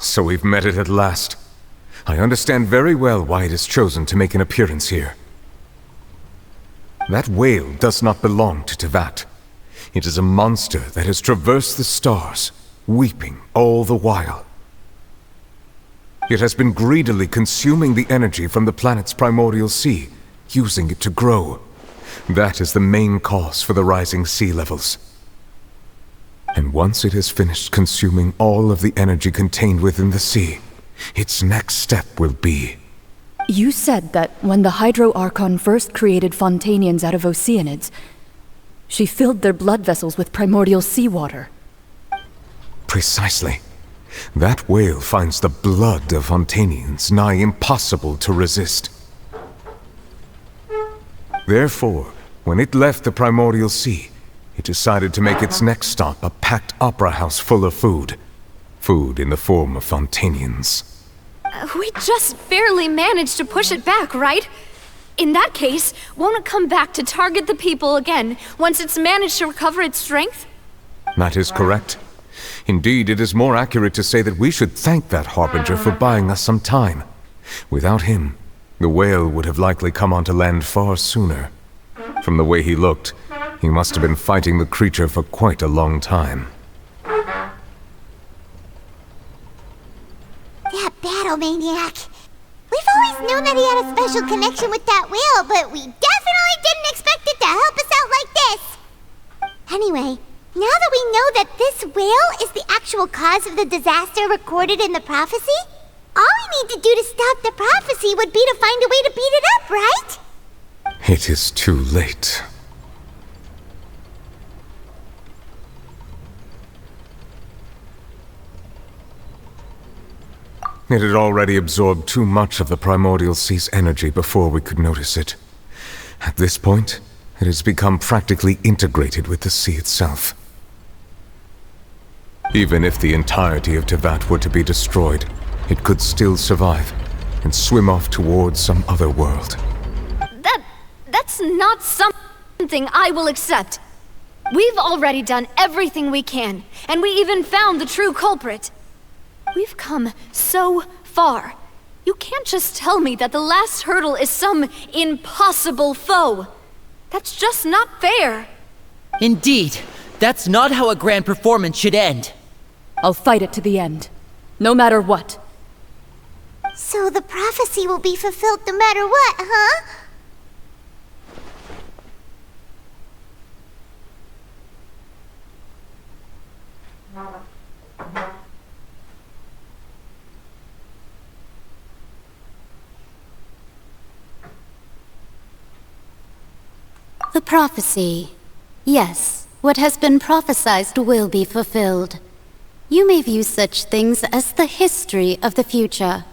So we've met it at last. I understand very well why it has chosen to make an appearance here. That whale does not belong to Tevat. It is a monster that has traversed the stars, weeping all the while. It has been greedily consuming the energy from the planet's primordial sea, using it to grow. That is the main cause for the rising sea levels. And once it has finished consuming all of the energy contained within the sea, its next step will be... You said that when the Hydro Archon first created Fontanians out of Oceanids, she filled their blood vessels with primordial seawater. Precisely. That whale finds the blood of Fontanians nigh impossible to resist. Therefore, when it left the primordial sea, it decided to make its next stop a packed opera house full of food. Food in the form of Fontanians. We just barely managed to push it back, right? In that case, won't it come back to target the people again once it's managed to recover its strength? That is correct. Indeed, it is more accurate to say that we should thank that Harbinger for buying us some time. Without him, the whale would have likely come onto land far sooner. From the way he looked, he must have been fighting the creature for quite a long time. That battle maniac! We've always known that he had a special connection with that whale, but we definitely didn't expect it to help us out like this! Anyway, now that we know that this whale is the actual cause of the disaster recorded in the prophecy, all we need to do to stop the prophecy would be to find a way to beat it up, right? It is too late. It had already absorbed too much of the primordial sea's energy before we could notice it. At this point, it has become practically integrated with the sea itself. Even if the entirety of Tevat were to be destroyed, it could still survive and swim off towards some other world. That's not something I will accept. We've already done everything we can, and we even found the true culprit. We've come so far. You can't just tell me that the last hurdle is some impossible foe. That's just not fair. Indeed, that's not how a grand performance should end. I'll fight it to the end, no matter what. So the prophecy will be fulfilled no matter what, huh? The prophecy. Yes, what has been prophesied will be fulfilled. You may view such things as the history of the future.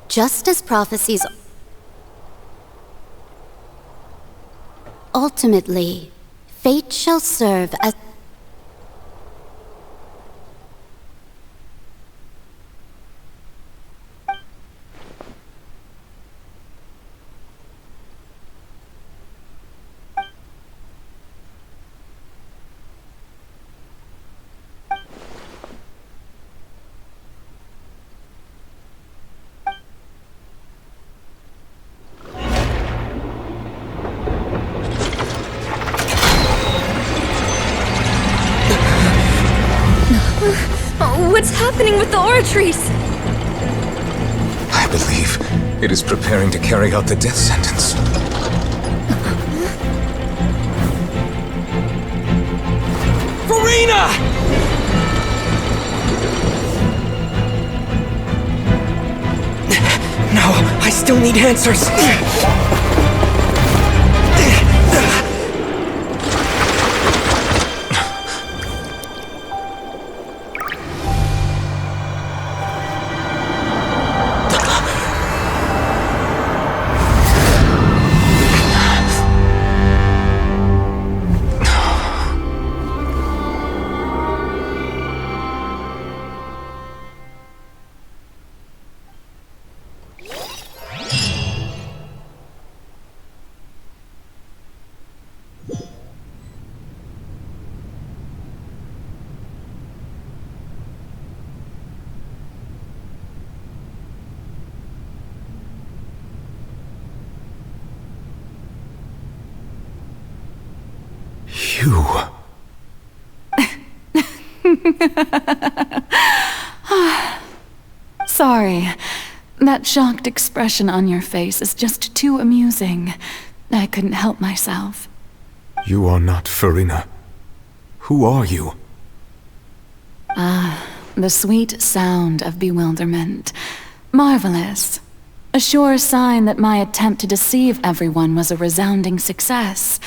Just as prophecies ultimately, fate shall serve as What's happening with the aura trees? I believe it is preparing to carry out the death sentence. Furina! No, I still need answers. You... Sorry. That shocked expression on your face is just too amusing. I couldn't help myself. You are not Furina. Who are you? The sweet sound of bewilderment. Marvelous. A sure sign that my attempt to deceive everyone was a resounding success.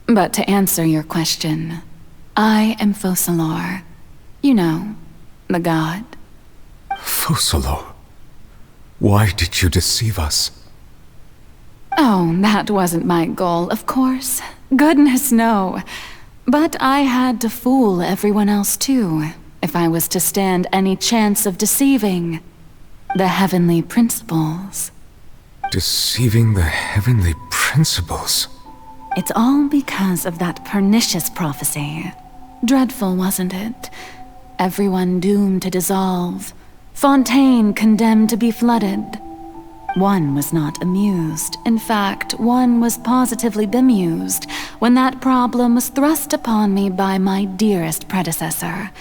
But to answer your question, I am Focalor. You know, the god. Focalor? Why did you deceive us? Oh, that wasn't my goal, of course. Goodness, no. But I had to fool everyone else too, if I was to stand any chance of deceiving the heavenly principles. Deceiving the heavenly principles? It's all because of that pernicious prophecy. Dreadful, wasn't it? Everyone doomed to dissolve. Fontaine condemned to be flooded. One was not amused. In fact, one was positively bemused when that problem was thrust upon me by my dearest predecessor.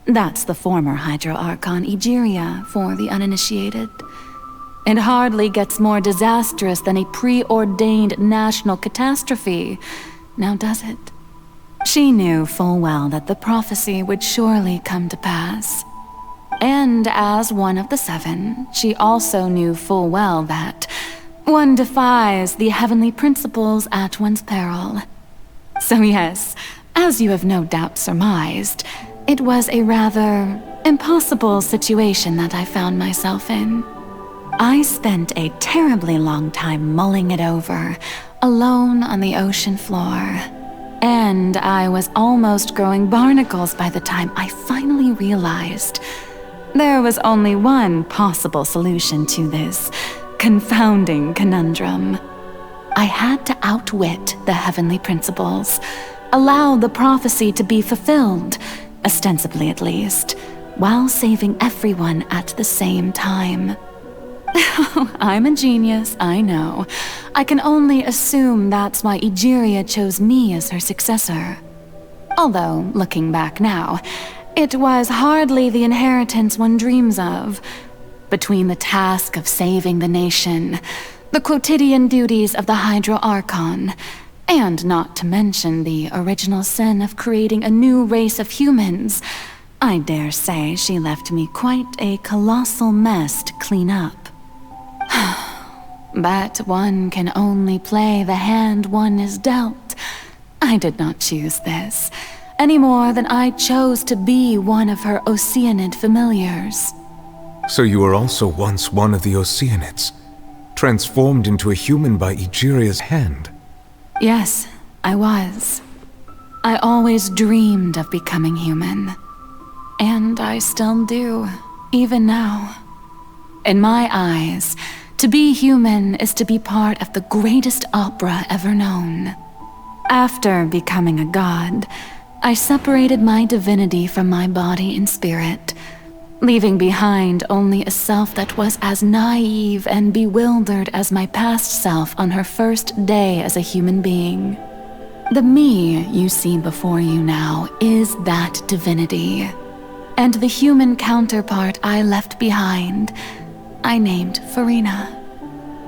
That's the former Hydro Archon Egeria, for the uninitiated. It hardly gets more disastrous than a preordained national catastrophe, now does it? She knew full well that the prophecy would surely come to pass. And as one of the seven, she also knew full well that one defies the heavenly principles at one's peril. So yes, as you have no doubt surmised, it was a rather impossible situation that I found myself in. I spent a terribly long time mulling it over, alone on the ocean floor. And I was almost growing barnacles by the time I finally realized there was only one possible solution to this confounding conundrum. I had to outwit the heavenly principles, allow the prophecy to be fulfilled, ostensibly at least, while saving everyone at the same time. I'm a genius, I know. I can only assume that's why Egeria chose me as her successor. Although, looking back now, it was hardly the inheritance one dreams of. Between the task of saving the nation, the quotidian duties of the Hydro Archon, and not to mention the original sin of creating a new race of humans, I dare say she left me quite a colossal mess to clean up. But one can only play the hand one is dealt. I did not choose this, any more than I chose to be one of her Oceanid familiars. So you were also once one of the Oceanids, transformed into a human by Egeria's hand? Yes, I was. I always dreamed of becoming human. And I still do, even now. In my eyes, to be human is to be part of the greatest opera ever known. After becoming a god, I separated my divinity from my body and spirit, leaving behind only a self that was as naive and bewildered as my past self on her first day as a human being. The me you see before you now is that divinity, and the human counterpart I left behind, I named Furina.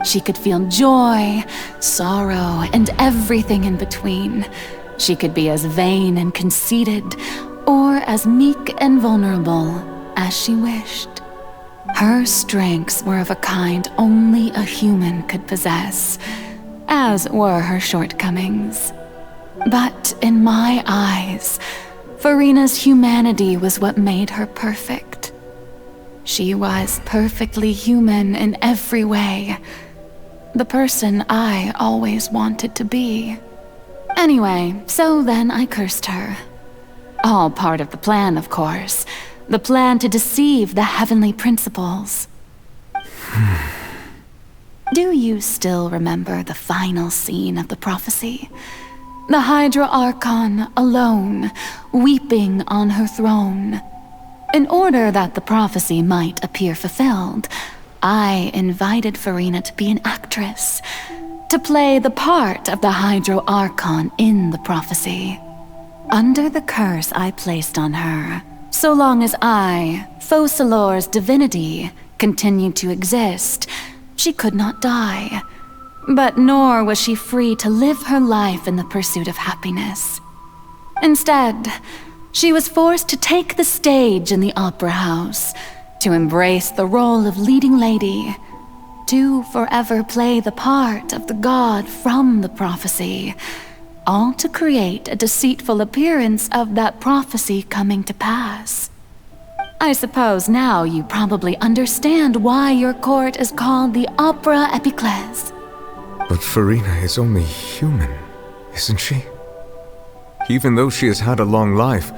She could feel joy, sorrow, and everything in between. She could be as vain and conceited, or as meek and vulnerable as she wished. Her strengths were of a kind only a human could possess, as were her shortcomings. But in my eyes, Furina's humanity was what made her perfect. She was perfectly human in every way. The person I always wanted to be. Anyway, so then I cursed her. All part of the plan, of course. The plan to deceive the heavenly principles. Do you still remember the final scene of the prophecy? The Hydro Archon alone, weeping on her throne. In order that the prophecy might appear fulfilled, I invited Furina to be an actress, to play the part of the Hydro Archon in the prophecy. Under the curse I placed on her, so long as I, Focalor's divinity, continued to exist, she could not die. But nor was she free to live her life in the pursuit of happiness. Instead, she was forced to take the stage in the opera house, to embrace the role of leading lady, to forever play the part of the god from the prophecy, all to create a deceitful appearance of that prophecy coming to pass. I suppose now you probably understand why your court is called the Opera Epiclese. But Furina is only human, isn't she? Even though she has had a long life,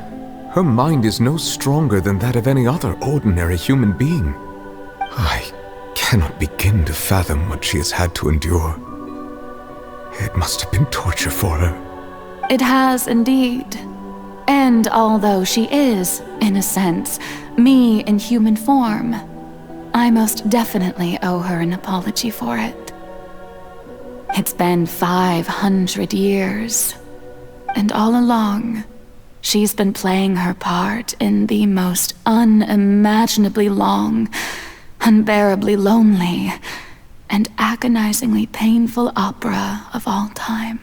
her mind is no stronger than that of any other ordinary human being. I cannot begin to fathom what she has had to endure. It must have been torture for her. It has indeed. And although she is, in a sense, me in human form, I most definitely owe her an apology for it. It's been 500 years, and all along, she's been playing her part in the most unimaginably long, unbearably lonely, and agonizingly painful opera of all time.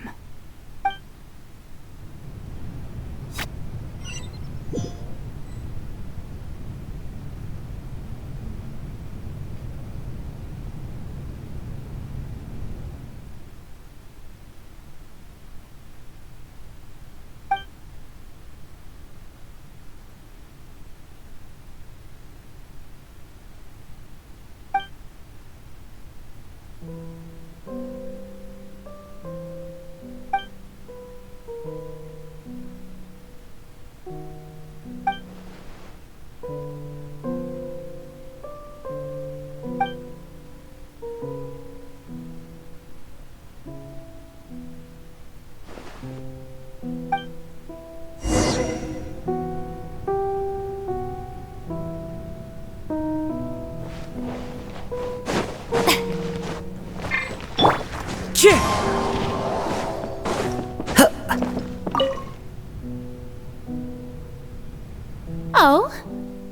Oh?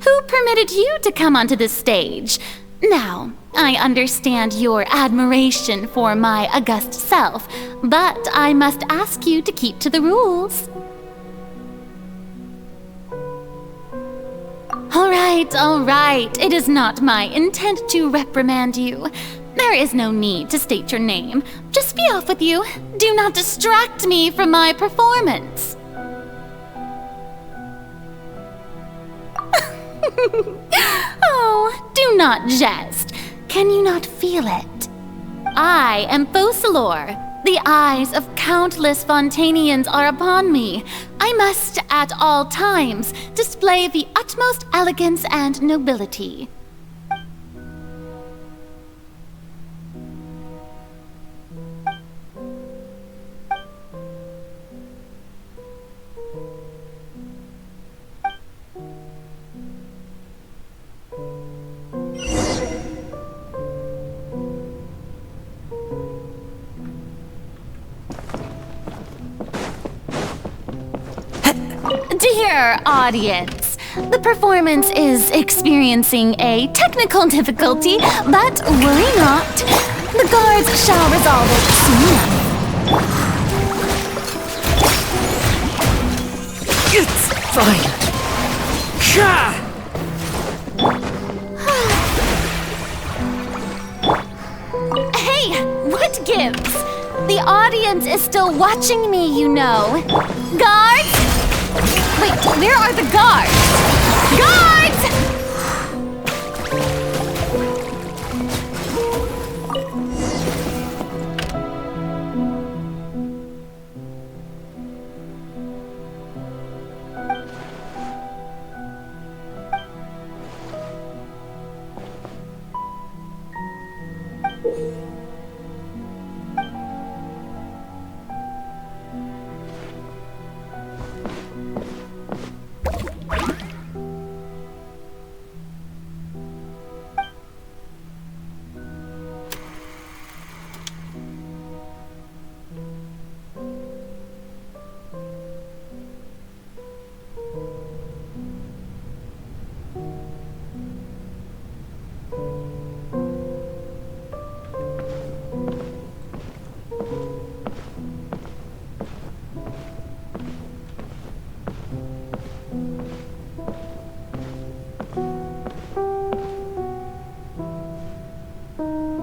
Who permitted you to come onto this stage? Now, I understand your admiration for my august self, but I must ask you to keep to the rules. All right. It is not my intent to reprimand you. There is no need to state your name. Just be off with you. Do not distract me from my performance. Oh, do not jest. Can you not feel it? I am Focalor. The eyes of countless Fontanians are upon me. I must, at all times, display the utmost elegance and nobility. Dear audience, the performance is experiencing a technical difficulty, but worry not. The guards shall resolve it soon enough. It's fine. Gah! Hey, what gives? The audience is still watching me, you know. Guards! Wait, where are the guards? Guards!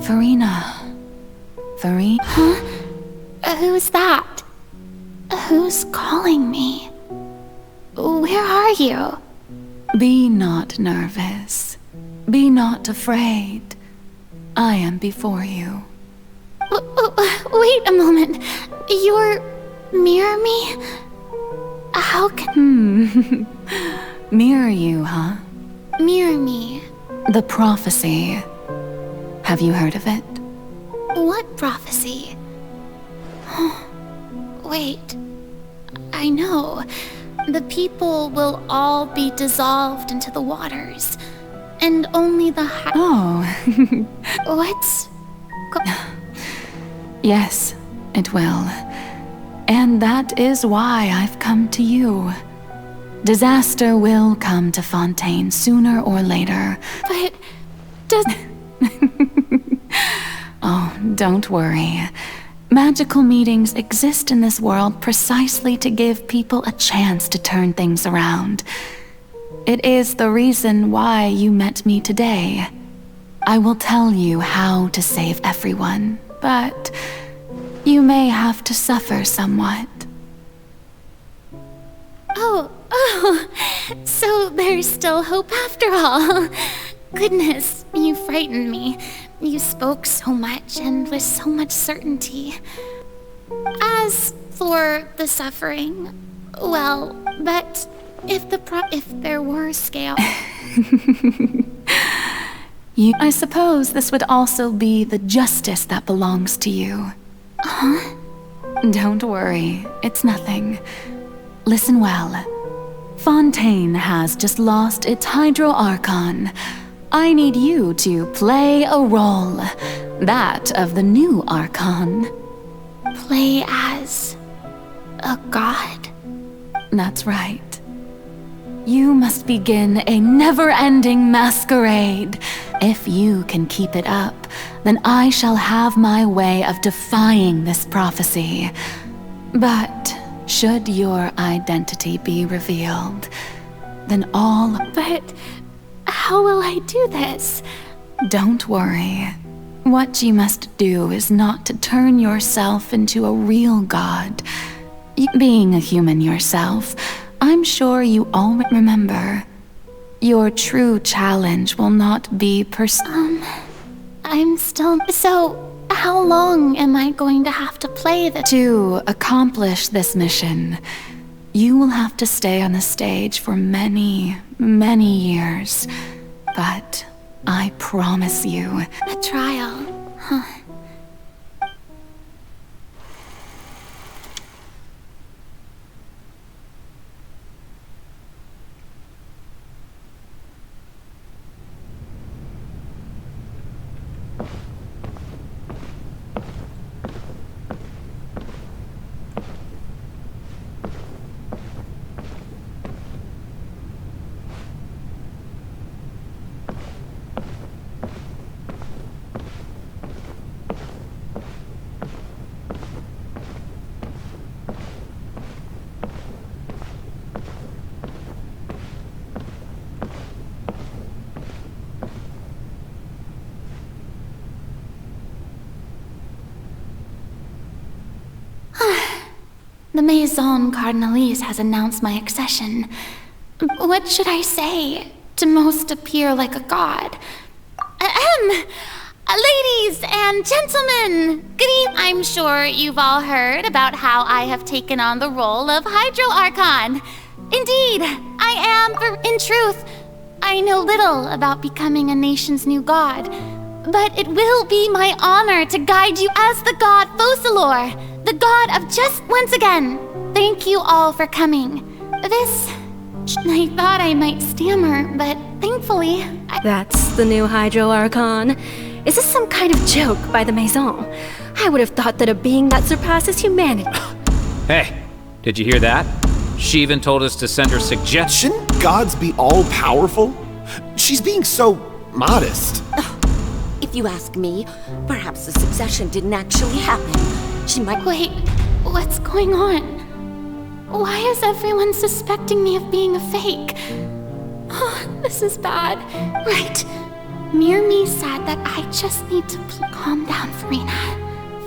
Furina. Huh? Who's that? Who's calling me? Where are you? Be not nervous. Be not afraid. I am before you. Wait a moment. You're mirror me? How can... Mirror you, huh? Mirror me? The prophecy. Have you heard of it? What prophecy? Wait. I know. The people will all be dissolved into the waters. And only the Oh. What's... Yes, it will. And that is why I've come to you. Disaster will come to Fontaine sooner or later. But... does... Oh, don't worry. Magical meetings exist in this world precisely to give people a chance to turn things around. It is the reason why you met me today. I will tell you how to save everyone, but you may have to suffer somewhat. Oh, so there's still hope after all. Goodness, you frightened me. You spoke so much and with so much certainty. As for the suffering, well, but if there were scale... I suppose this would also be the justice that belongs to you. Huh? Don't worry, it's nothing. Listen well. Fontaine has just lost its Hydro Archon. I need you to play a role. That of the new Archon. Play as... a god? That's right. You must begin a never-ending masquerade. If you can keep it up, then I shall have my way of defying this prophecy. But should your identity be revealed, then all... But how will I do this? Don't worry. What you must do is not to turn yourself into a real god. Being a human yourself, I'm sure you all remember. Your true challenge will not be I'm still... So, how long am I going to have to play the... To accomplish this mission, you will have to stay on the stage for many, many years. But I promise you... A trial, huh? The Maison Cardinalise has announced my accession. What should I say to most appear like a god? Ladies and gentlemen, good evening. I'm sure you've all heard about how I have taken on the role of Hydro Archon. Indeed, I am, in truth, I know little about becoming a nation's new god, but it will be my honor to guide you as the god Focalor, the god of just once again. Thank you all for coming. I thought I might stammer, but thankfully, That's the new Hydro Archon. Is this some kind of joke by the Maison? I would have thought that a being that surpasses humanity... Hey, did you hear that? She even told us to send her suggestions. Shouldn't gods be all-powerful? She's being so modest. If you ask me, perhaps the succession didn't actually happen. She might... Wait, what's going on? Why is everyone suspecting me of being a fake? Oh, this is bad. Right. Mirmi said that I just need to calm down, Furina.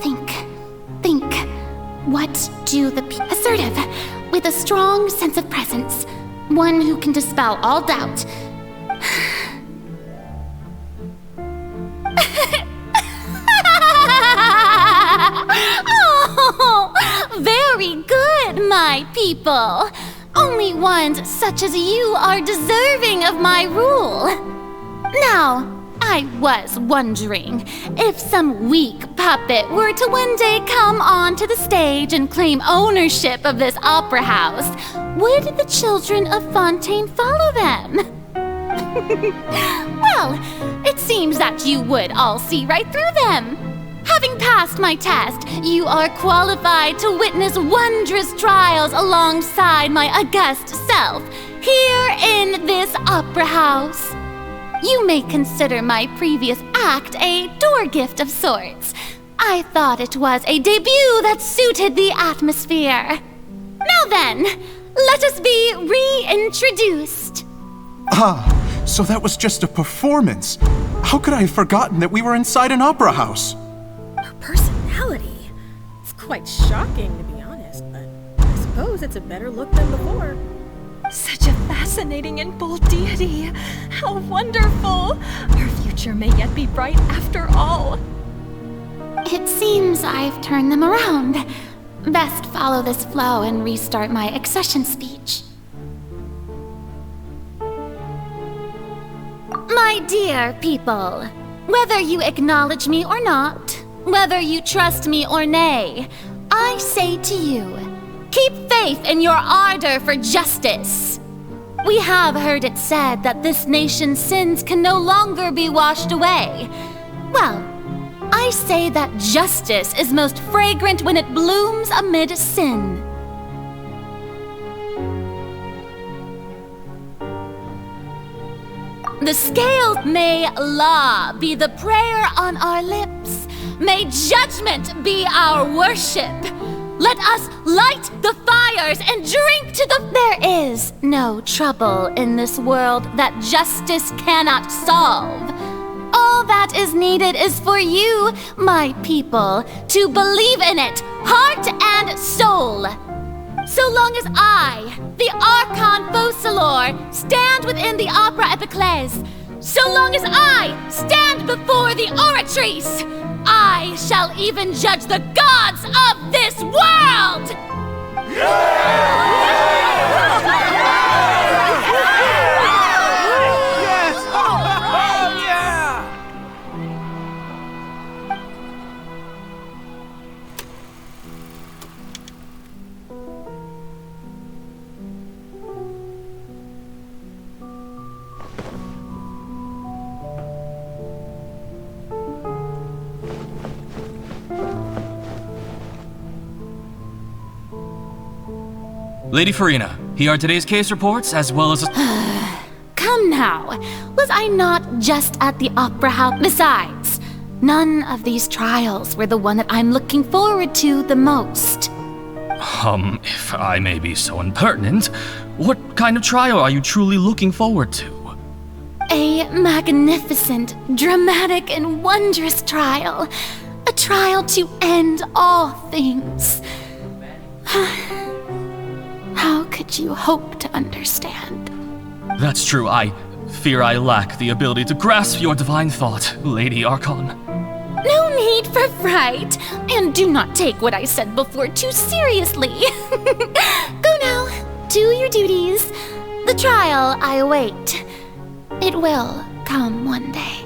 Think. What do the assertive, with a strong sense of presence, one who can dispel all doubt. Oh, very good, my people. Only ones such as you are deserving of my rule. Now, I was wondering if some weak puppet were to one day come onto the stage and claim ownership of this opera house, would the children of Fontaine follow them? Well, it seems that you would all see right through them. Having passed my test, you are qualified to witness wondrous trials alongside my august self, here in this opera house. You may consider my previous act a door gift of sorts. I thought it was a debut that suited the atmosphere. Now then, let us be reintroduced. Ah, so that was just a performance. How could I have forgotten that we were inside an opera house? Her personality. It's quite shocking, to be honest, but I suppose it's a better look than before. Such a fascinating and bold deity. How wonderful! Our future may yet be bright after all. It seems I've turned them around. Best follow this flow and restart my accession speech. My dear people, whether you acknowledge me or not, whether you trust me or nay, I say to you, keep faith in your ardor for justice. We have heard it said that this nation's sins can no longer be washed away. Well, I say that justice is most fragrant when it blooms amid sin. The scales may law be the prayer on our lips. May judgment be our worship. Let us light the fires and drink to the... There is no trouble in this world that justice cannot solve. All that is needed is for you, my people, to believe in it, heart and soul. So long as I, the Archon Focalor, stand within the Opera Epiclese, so long as I stand before the Oratrice, I shall even judge the gods of this world! Lady Furina, here are today's case reports as well as Come now, was I not just at the opera house? Besides, none of these trials were the one that I'm looking forward to the most. If I may be so impertinent, what kind of trial are you truly looking forward to? A magnificent, dramatic, and wondrous trial. A trial to end all things. How could you hope to understand? That's true. I fear I lack the ability to grasp your divine thought, Lady Archon. No need for fright, and do not take what I said before too seriously. Go now, do your duties. The trial I await. It will come one day.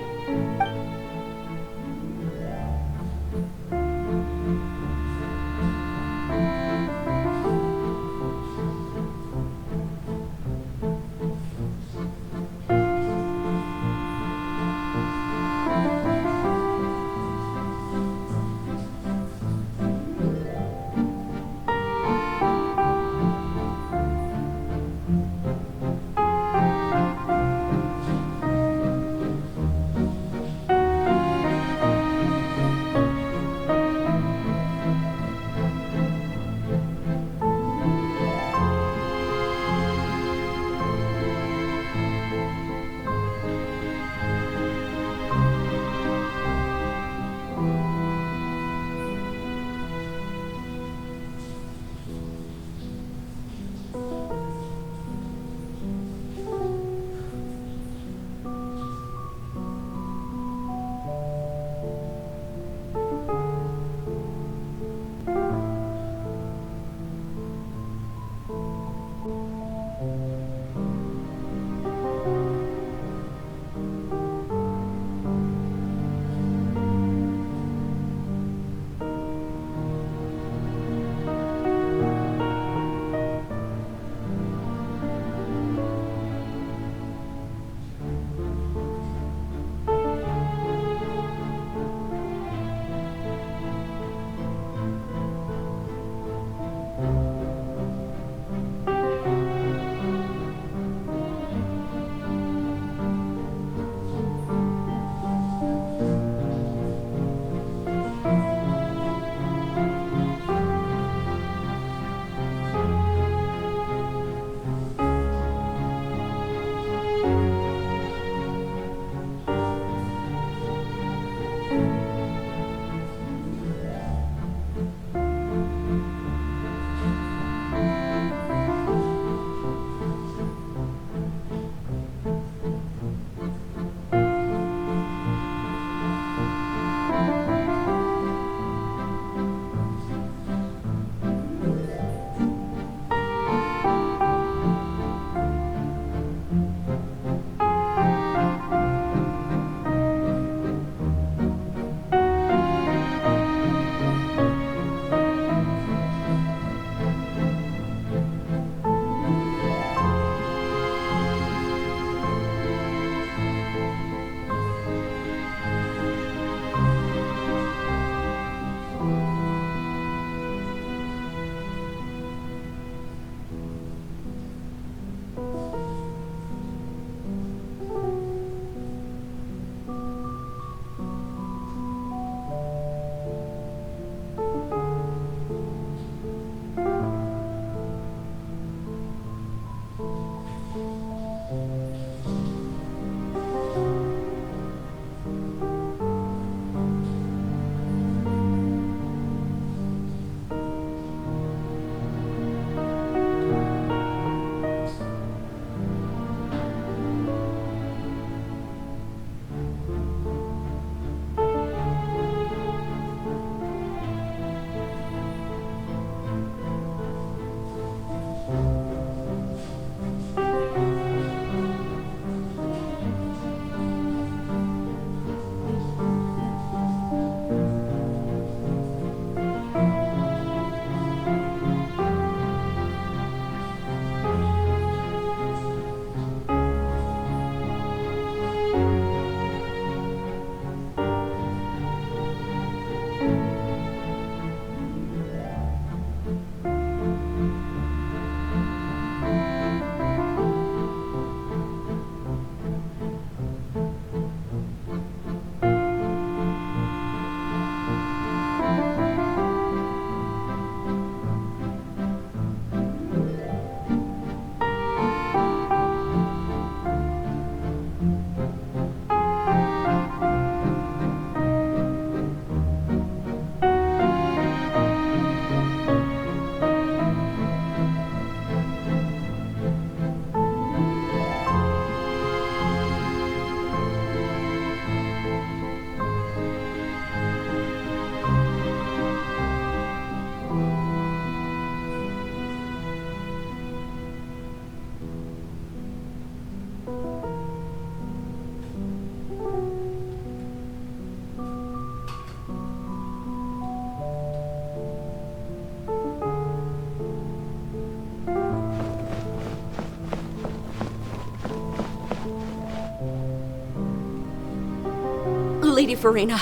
Lady Furina,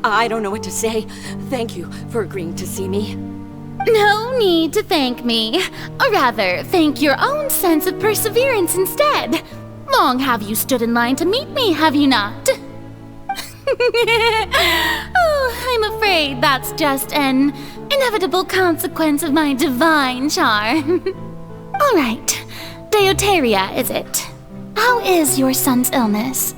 I don't know what to say. Thank you for agreeing to see me. No need to thank me. Or rather, thank your own sense of perseverance instead. Long have you stood in line to meet me, have you not? Oh, I'm afraid that's just an inevitable consequence of my divine charm. All right, Deoteria, is it? How is your son's illness?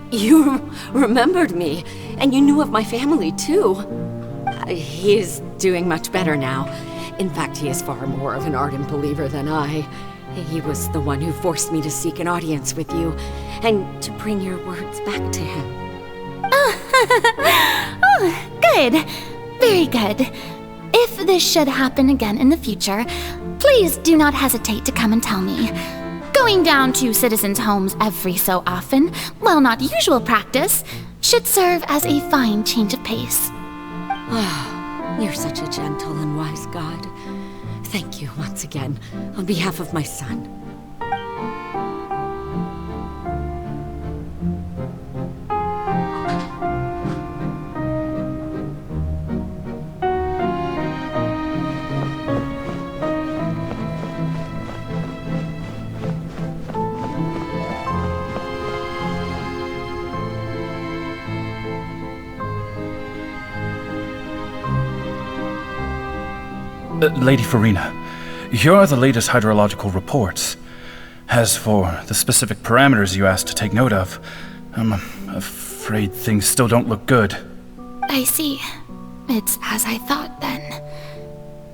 You remembered me, and you knew of my family, too. He is doing much better now. In fact, he is far more of an ardent believer than I. He was the one who forced me to seek an audience with you, and to bring your words back to him. Oh, good. Very good. If this should happen again in the future, please do not hesitate to come and tell me. Going down to citizens' homes every so often, while not usual practice, should serve as a fine change of pace. You're such a gentle and wise god. Thank you once again, on behalf of my son. Lady Furina, here are the latest hydrological reports. As for the specific parameters you asked to take note of, I'm afraid things still don't look good. I see. It's as I thought then.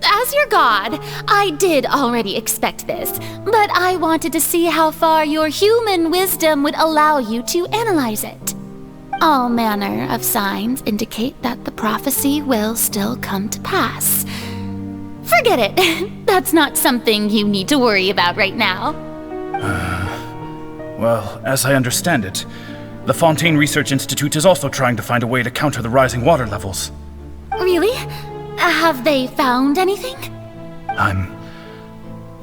As your god, I did already expect this, but I wanted to see how far your human wisdom would allow you to analyze it. All manner of signs indicate that the prophecy will still come to pass. Forget it. That's not something you need to worry about right now. Well, as I understand it, the Fontaine Research Institute is also trying to find a way to counter the rising water levels. Really? Have they found anything? I'm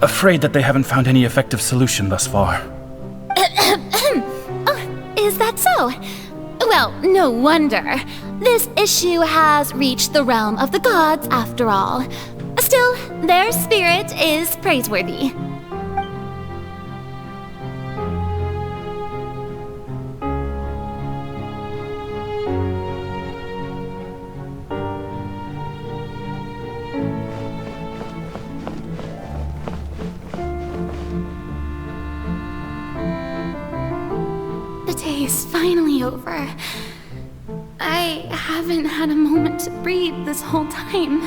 afraid that they haven't found any effective solution thus far. Oh, is that so? Well, no wonder. This issue has reached the realm of the gods, after all. Still, their spirit is praiseworthy. The day is finally over. I haven't had a moment to breathe this whole time.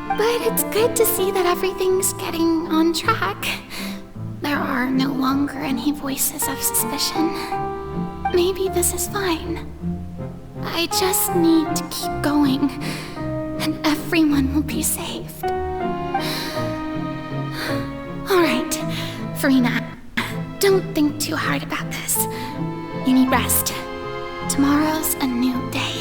But it's good to see that everything's getting on track. There are no longer any voices of suspicion. Maybe this is fine. I just need to keep going, and everyone will be saved. Alright, Furina, don't think too hard about this. You need rest. Tomorrow's a new day.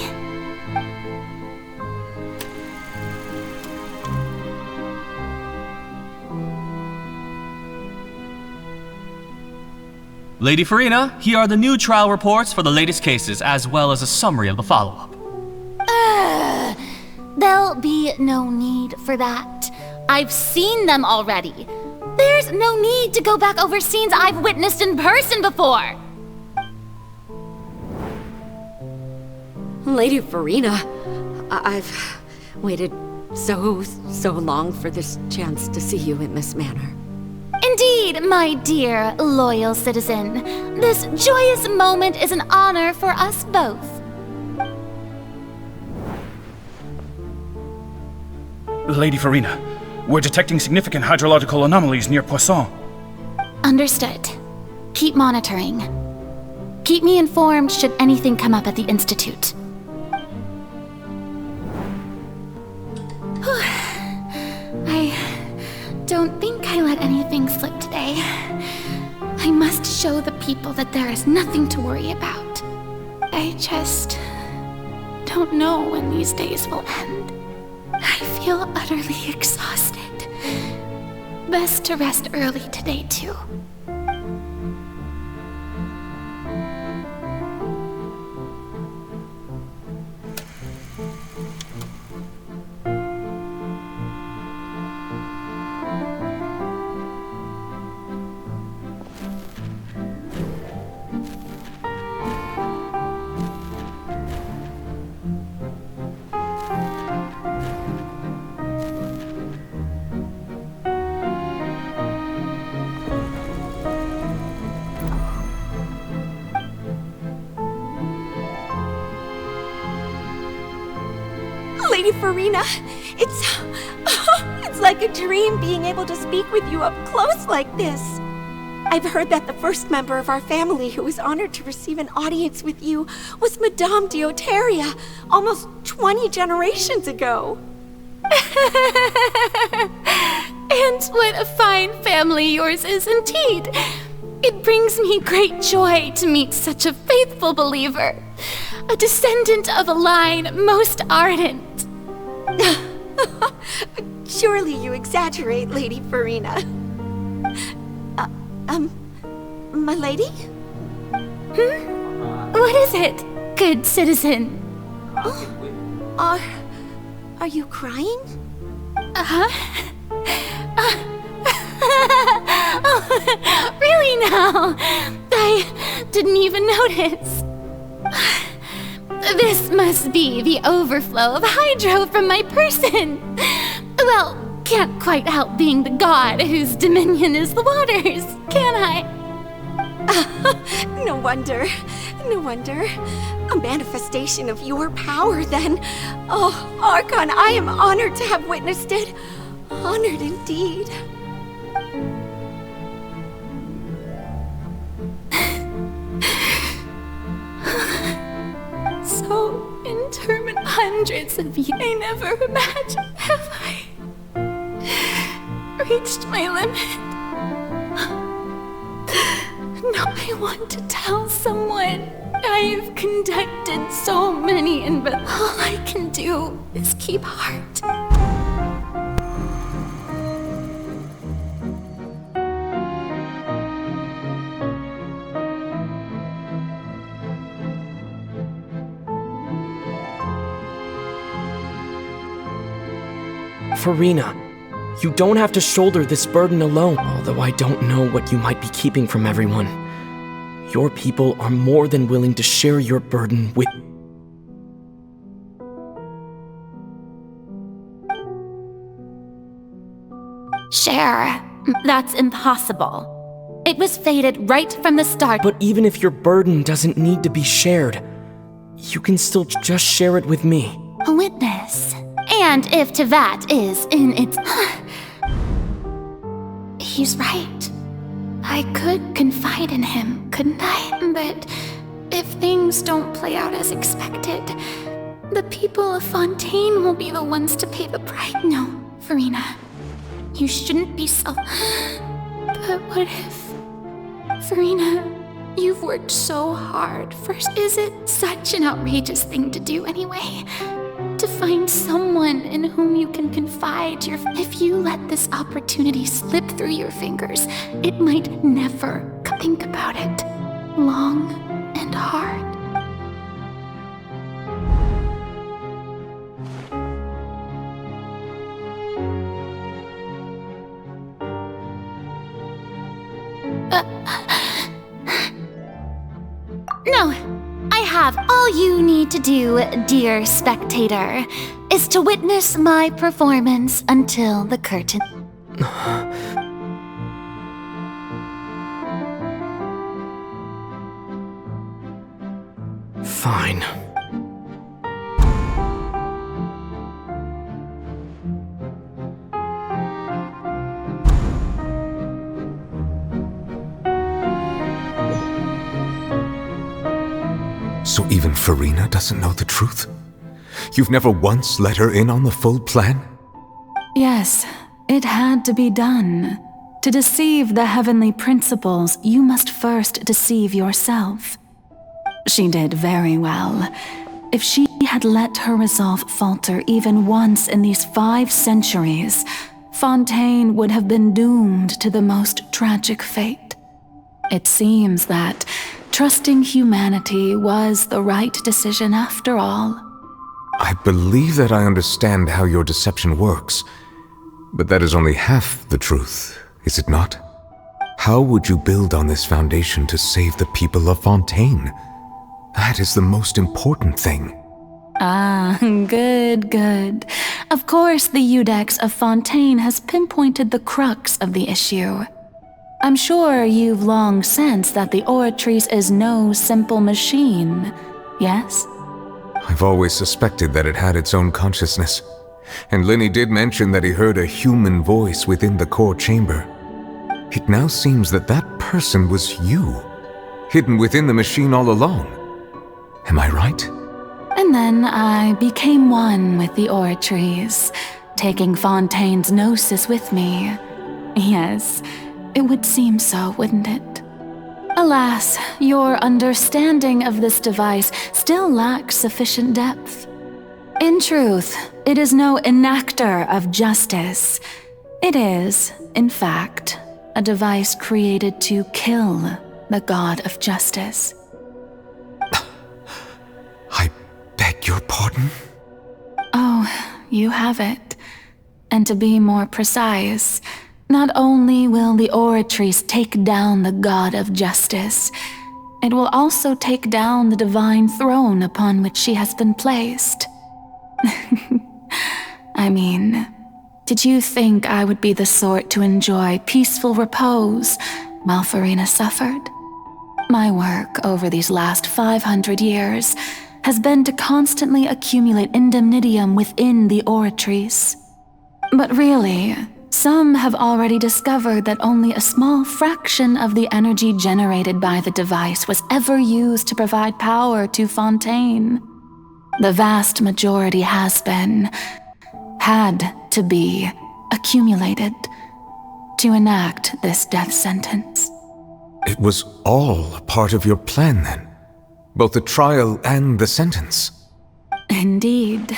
Lady Furina, here are the new trial reports for the latest cases, as well as a summary of the follow-up. There'll be no need for that. I've seen them already. There's no need to go back over scenes I've witnessed in person before. Lady Furina, I've waited so long for this chance to see you in this manner. Indeed, my dear, loyal citizen. This joyous moment is an honor for us both. Lady Furina, we're detecting significant hydrological anomalies near Poisson. Understood. Keep monitoring. Keep me informed should anything come up at the Institute. I don't think I let anything slip today. I must show the people that there is nothing to worry about. I just don't know when these days will end. I feel utterly exhausted. Best to rest early today, too. Lady Furina, it's like a dream being able to speak with you up close like this. I've heard that the first member of our family who was honored to receive an audience with you was Madame Deoteria, almost 20 generations ago. And what a fine family yours is indeed. It brings me great joy to meet such a faithful believer, a descendant of a line most ardent. Surely you exaggerate, Lady Furina. My lady? What is it, good citizen? Are you crying? Really now? I didn't even notice. This must be the overflow of hydro from my person. Well, can't quite help being the god whose dominion is the waters, can I? No wonder. No wonder. A manifestation of your power, then. Oh, Archon, I am honored to have witnessed it. Honored indeed. So interminable hundreds of years. I never imagined have I reached my limit. Now I want to tell someone. I've conducted so many, but all I can do is keep heart. Furina, you don't have to shoulder this burden alone, although I don't know what you might be keeping from everyone. Your people are more than willing to share your burden with... Share? That's impossible. It was fated right from the start. But even if your burden doesn't need to be shared, you can still just share it with me. A witness. And if Tevat is in its... He's right. I could confide in him, couldn't I? But if things don't play out as expected, the people of Fontaine will be the ones to pay the price. No, Furina, you shouldn't be so... But what if... Furina, you've worked so hard. First, is it such an outrageous thing to do anyway? To find someone in whom you can confide your... If you let this opportunity slip through your fingers, it might never think about it. Long and hard. No. I have all you need to do, dear spectator, is to witness my performance until the curtain. Fine. So even Furina doesn't know the truth? You've never once let her in on the full plan? Yes, it had to be done. To deceive the heavenly principles, you must first deceive yourself. She did very well. If she had let her resolve falter even once in these 5 centuries, Fontaine would have been doomed to the most tragic fate. It seems that trusting humanity was the right decision after all. I believe that I understand how your deception works, but that is only half the truth, is it not? How would you build on this foundation to save the people of Fontaine? That is the most important thing. Ah, good, good. Of course, the Iudex of Fontaine has pinpointed the crux of the issue. I'm sure you've long sensed that the Oratrice is no simple machine, yes? I've always suspected that it had its own consciousness, and Lenny did mention that he heard a human voice within the core chamber. It now seems that that person was you, hidden within the machine all along. Am I right? And then I became one with the oratories, taking Fontaine's gnosis with me. Yes, it would seem so, wouldn't it? Alas, your understanding of this device still lacks sufficient depth. In truth, it is no enactor of justice. It is, in fact, a device created to kill the god of justice. I beg your pardon? Oh, you have it. And to be more precise, not only will the oratories take down the god of justice, it will also take down the divine throne upon which she has been placed. I mean, did you think I would be the sort to enjoy peaceful repose while Furina suffered? My work over these last 500 years has been to constantly accumulate indemnitium within the oratories. But really, some have already discovered that only a small fraction of the energy generated by the device was ever used to provide power to Fontaine. The vast majority had to be accumulated to enact this death sentence. It was all a part of your plan then? Both the trial and the sentence? Indeed.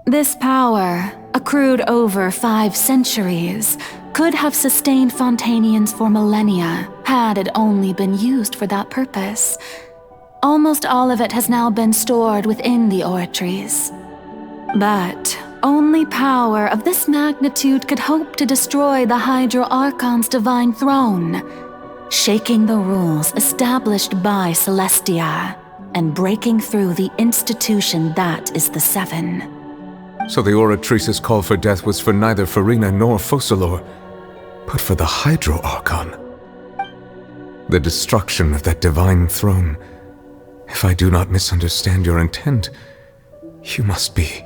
This power, accrued over 5 centuries, could have sustained Fontainians for millennia had it only been used for that purpose. Almost all of it has now been stored within the oratories. But only power of this magnitude could hope to destroy the Hydro Archon's divine throne, shaking the rules established by Celestia and breaking through the institution that is the Seven. So the Oratrice's call for death was for neither Furina nor Focalor, but for the Hydro Archon. The destruction of that divine throne. If I do not misunderstand your intent, you must be...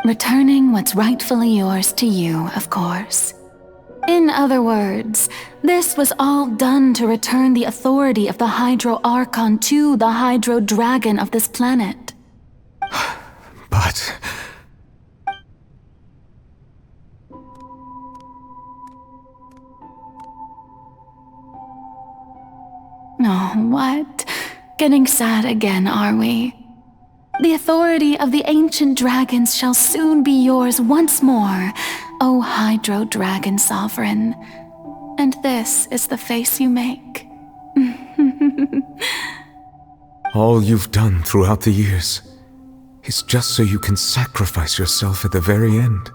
returning what's rightfully yours to you, of course. In other words, this was all done to return the authority of the Hydro Archon to the Hydro Dragon of this planet. But... Oh, what? Getting sad again, are we? The authority of the ancient dragons shall soon be yours once more, O Hydro Dragon Sovereign. And this is the face you make. All you've done throughout the years is just so you can sacrifice yourself at the very end.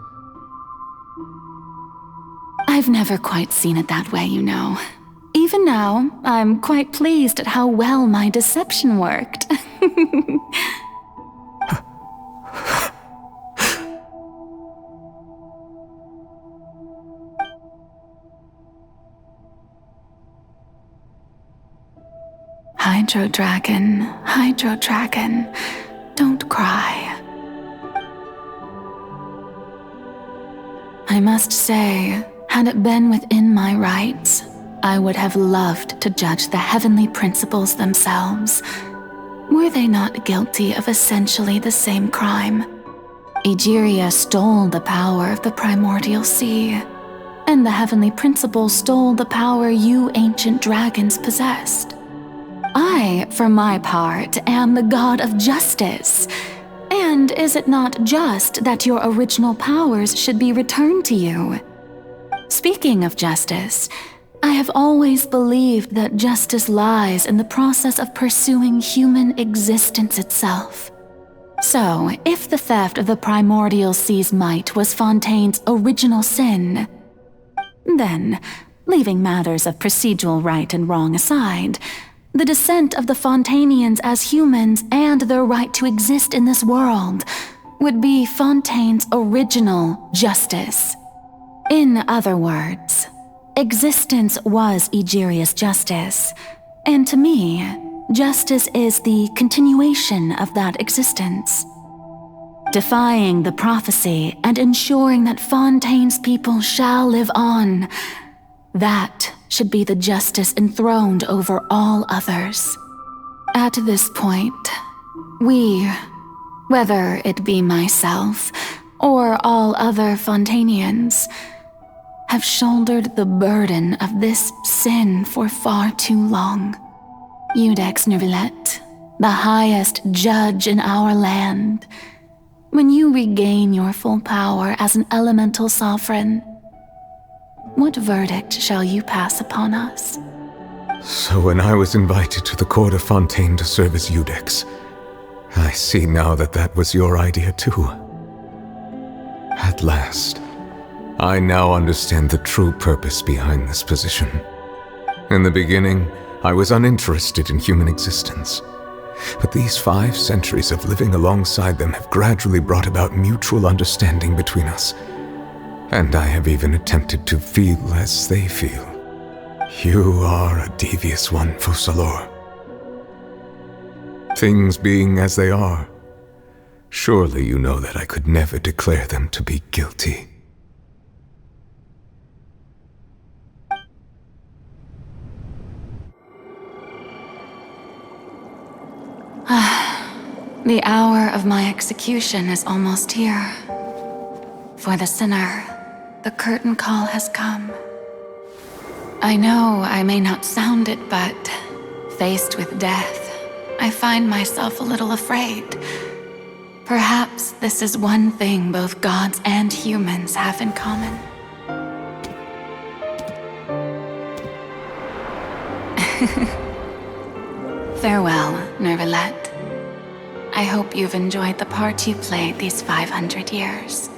I've never quite seen it that way, you know. Even now, I'm quite pleased at how well my deception worked. Hydro Dragon, don't cry. I must say, had it been within my rights, I would have loved to judge the heavenly principles themselves. Were they not guilty of essentially the same crime? Egeria stole the power of the primordial sea, and the heavenly principles stole the power you ancient dragons possessed. I, for my part, am the god of justice. And is it not just that your original powers should be returned to you? Speaking of justice, I have always believed that justice lies in the process of pursuing human existence itself. So, if the theft of the primordial sea's might was Fontaine's original sin, then, leaving matters of procedural right and wrong aside, the descent of the Fontainians as humans and their right to exist in this world would be Fontaine's original justice. In other words, existence was Egeria's justice, and to me, justice is the continuation of that existence. Defying the prophecy and ensuring that Fontaine's people shall live on, that should be the justice enthroned over all others. At this point, we, whether it be myself or all other Fontainians, have shouldered the burden of this sin for far too long. Iudex Neuvillette, the highest judge in our land, when you regain your full power as an elemental sovereign, what verdict shall you pass upon us? So when I was invited to the court of Fontaine to serve as Iudex, I see now that that was your idea too. At last, I now understand the true purpose behind this position. In the beginning, I was uninterested in human existence. But these 5 centuries of living alongside them have gradually brought about mutual understanding between us. And I have even attempted to feel as they feel. You are a devious one, Focalors. Things being as they are, surely you know that I could never declare them to be guilty. The hour of my execution is almost here. For the sinner, the curtain call has come. I know I may not sound it, but faced with death, I find myself a little afraid. Perhaps this is one thing both gods and humans have in common. Farewell, Neuvillette. I hope you've enjoyed the part you played these 500 years.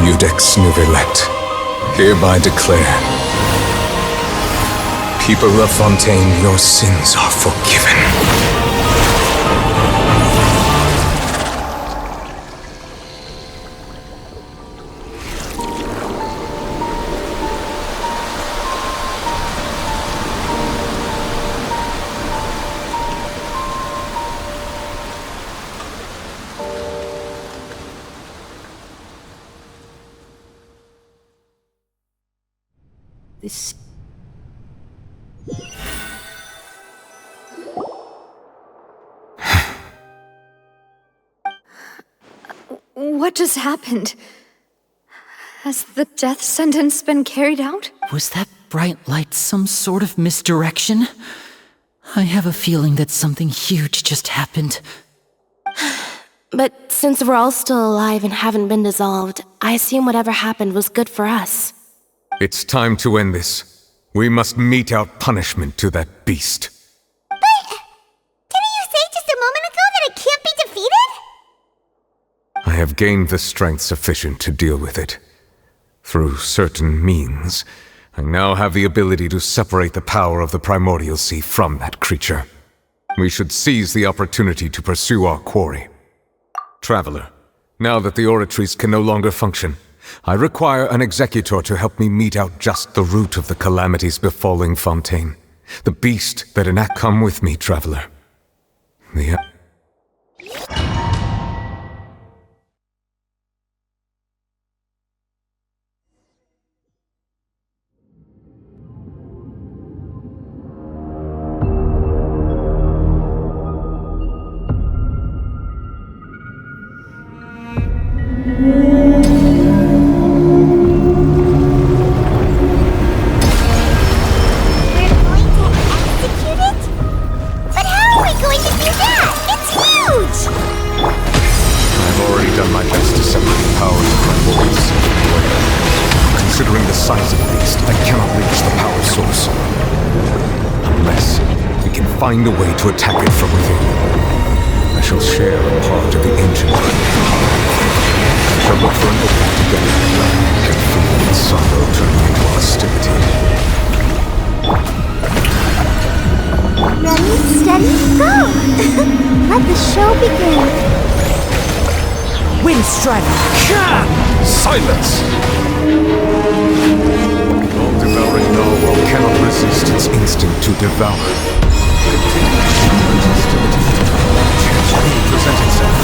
Iudex Neuvillette, hereby declare, people of Fontaine, your sins are forgiven. This... What just happened? Has the death sentence been carried out? Was that bright light some sort of misdirection? I have a feeling that something huge just happened. But since we're all still alive and haven't been dissolved, I assume whatever happened was good for us. It's time to end this. We must mete out punishment to that beast. But didn't you say just a moment ago that it can't be defeated? I have gained the strength sufficient to deal with it. Through certain means, I now have the ability to separate the power of the primordial sea from that creature. We should seize the opportunity to pursue our quarry. Traveler, now that the oratories can no longer function, I require an executor to help me mete out just the root of the calamities befalling Fontaine. The beast that come with me, Traveler. Find a way to attack it from within. I shall share a part of the ancient power. I shall look for an opening together and feel its sorrow turning into hostility. Ready, steady, go! Let the show begin. Wind Strider! Silence! All-devouring narwhal cannot resist its instinct to devour. Present itself.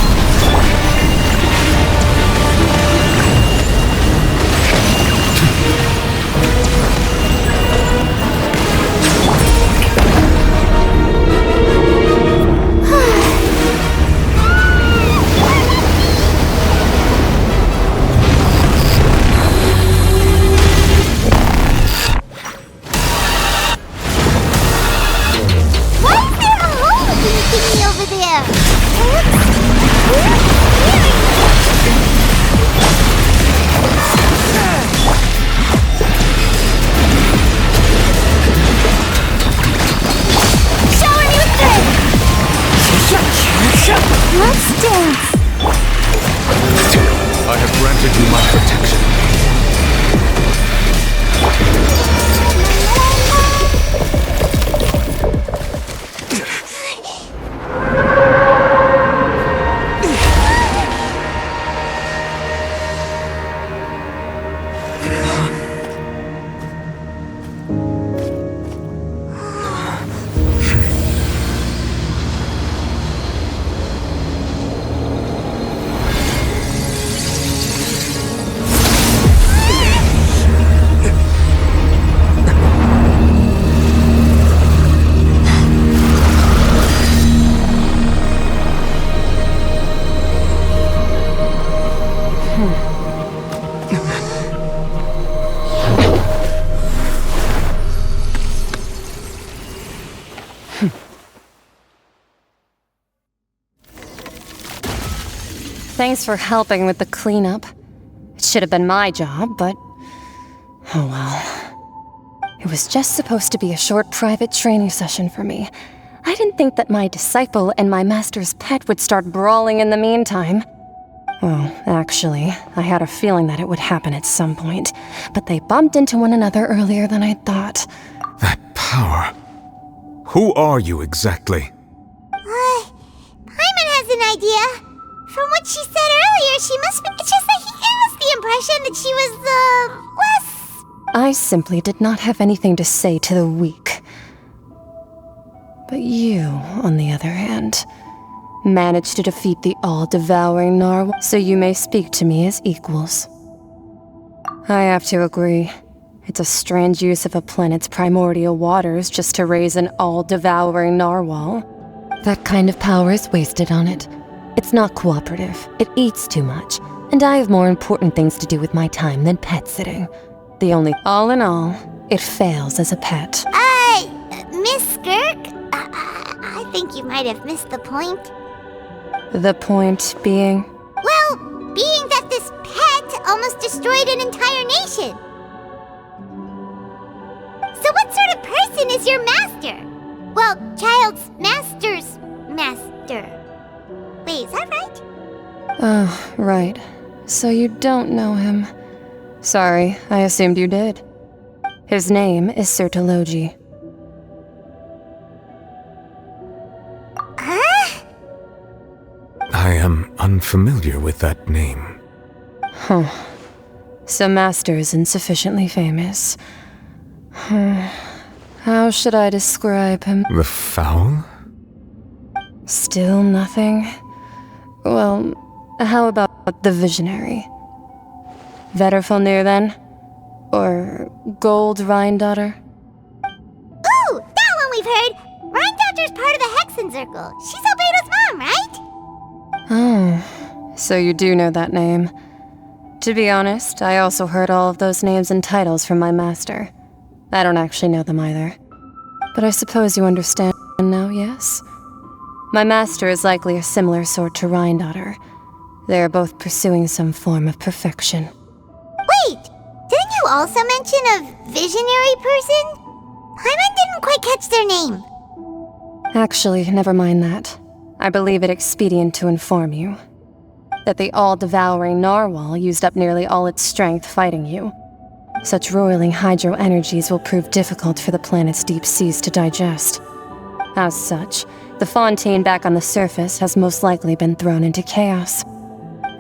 Thanks for helping with the cleanup. It should have been my job, but... oh well. It was just supposed to be a short private training session for me. I didn't think that my disciple and my master's pet would start brawling in the meantime. Well, actually, I had a feeling that it would happen at some point, but they bumped into one another earlier than I'd thought. That power... Who are you exactly? Paimon has an idea. From what she said earlier, she must be... It's just that he gave us the impression that she was, less... I simply did not have anything to say to the weak. But you, on the other hand, managed to defeat the all-devouring narwhal, so you may speak to me as equals. I have to agree. It's a strange use of a planet's primordial waters just to raise an all-devouring narwhal. That kind of power is wasted on it. It's not cooperative. It eats too much. And I have more important things to do with my time than pet sitting. All in all, it fails as a pet. Miss Skirk? I think you might have missed the point. The point being? Well, being that this pet almost destroyed an entire nation. So So what sort of person is your master? Well, child's master's master. Wait, is that right? Oh, right. So you don't know him. Sorry, I assumed you did. His name is Sertologi. Huh? I am unfamiliar with that name. Huh. So Master isn't sufficiently famous. How should I describe him? The Foul? Still nothing? Well, how about the Visionary? Vetterfulnir, then? Or Gold Rhine-Daughter? Ooh, that one we've heard! Rhine-Daughter's part of the Hexen Circle. She's Albedo's mom, right? Oh, so you do know that name. To be honest, I also heard all of those names and titles from my master. I don't actually know them either. But I suppose you understand now, yes? My master is likely a similar sort to Rhine-Daughter. They are both pursuing some form of perfection. Wait! Didn't you also mention a visionary person? Paimon didn't quite catch their name. Actually, never mind that. I believe it expedient to inform you that the all-devouring narwhal used up nearly all its strength fighting you. Such roiling hydro energies will prove difficult for the planet's deep seas to digest. As such, the fontaine back on the surface has most likely been thrown into chaos.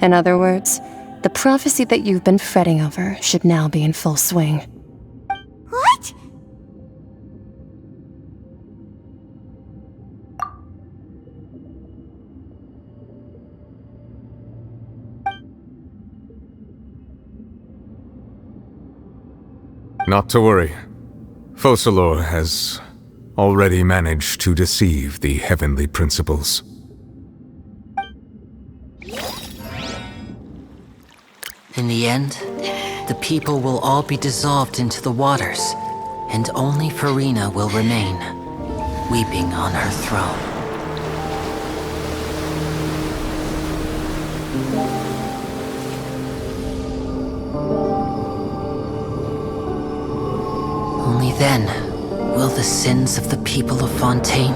In other words, the prophecy that you've been fretting over should now be in full swing. What? Not to worry. Focalor has already managed to deceive the heavenly principles. In the end, the people will all be dissolved into the waters, and only Furina will remain, weeping on her throne. Only then will the sins of the people of Fontaine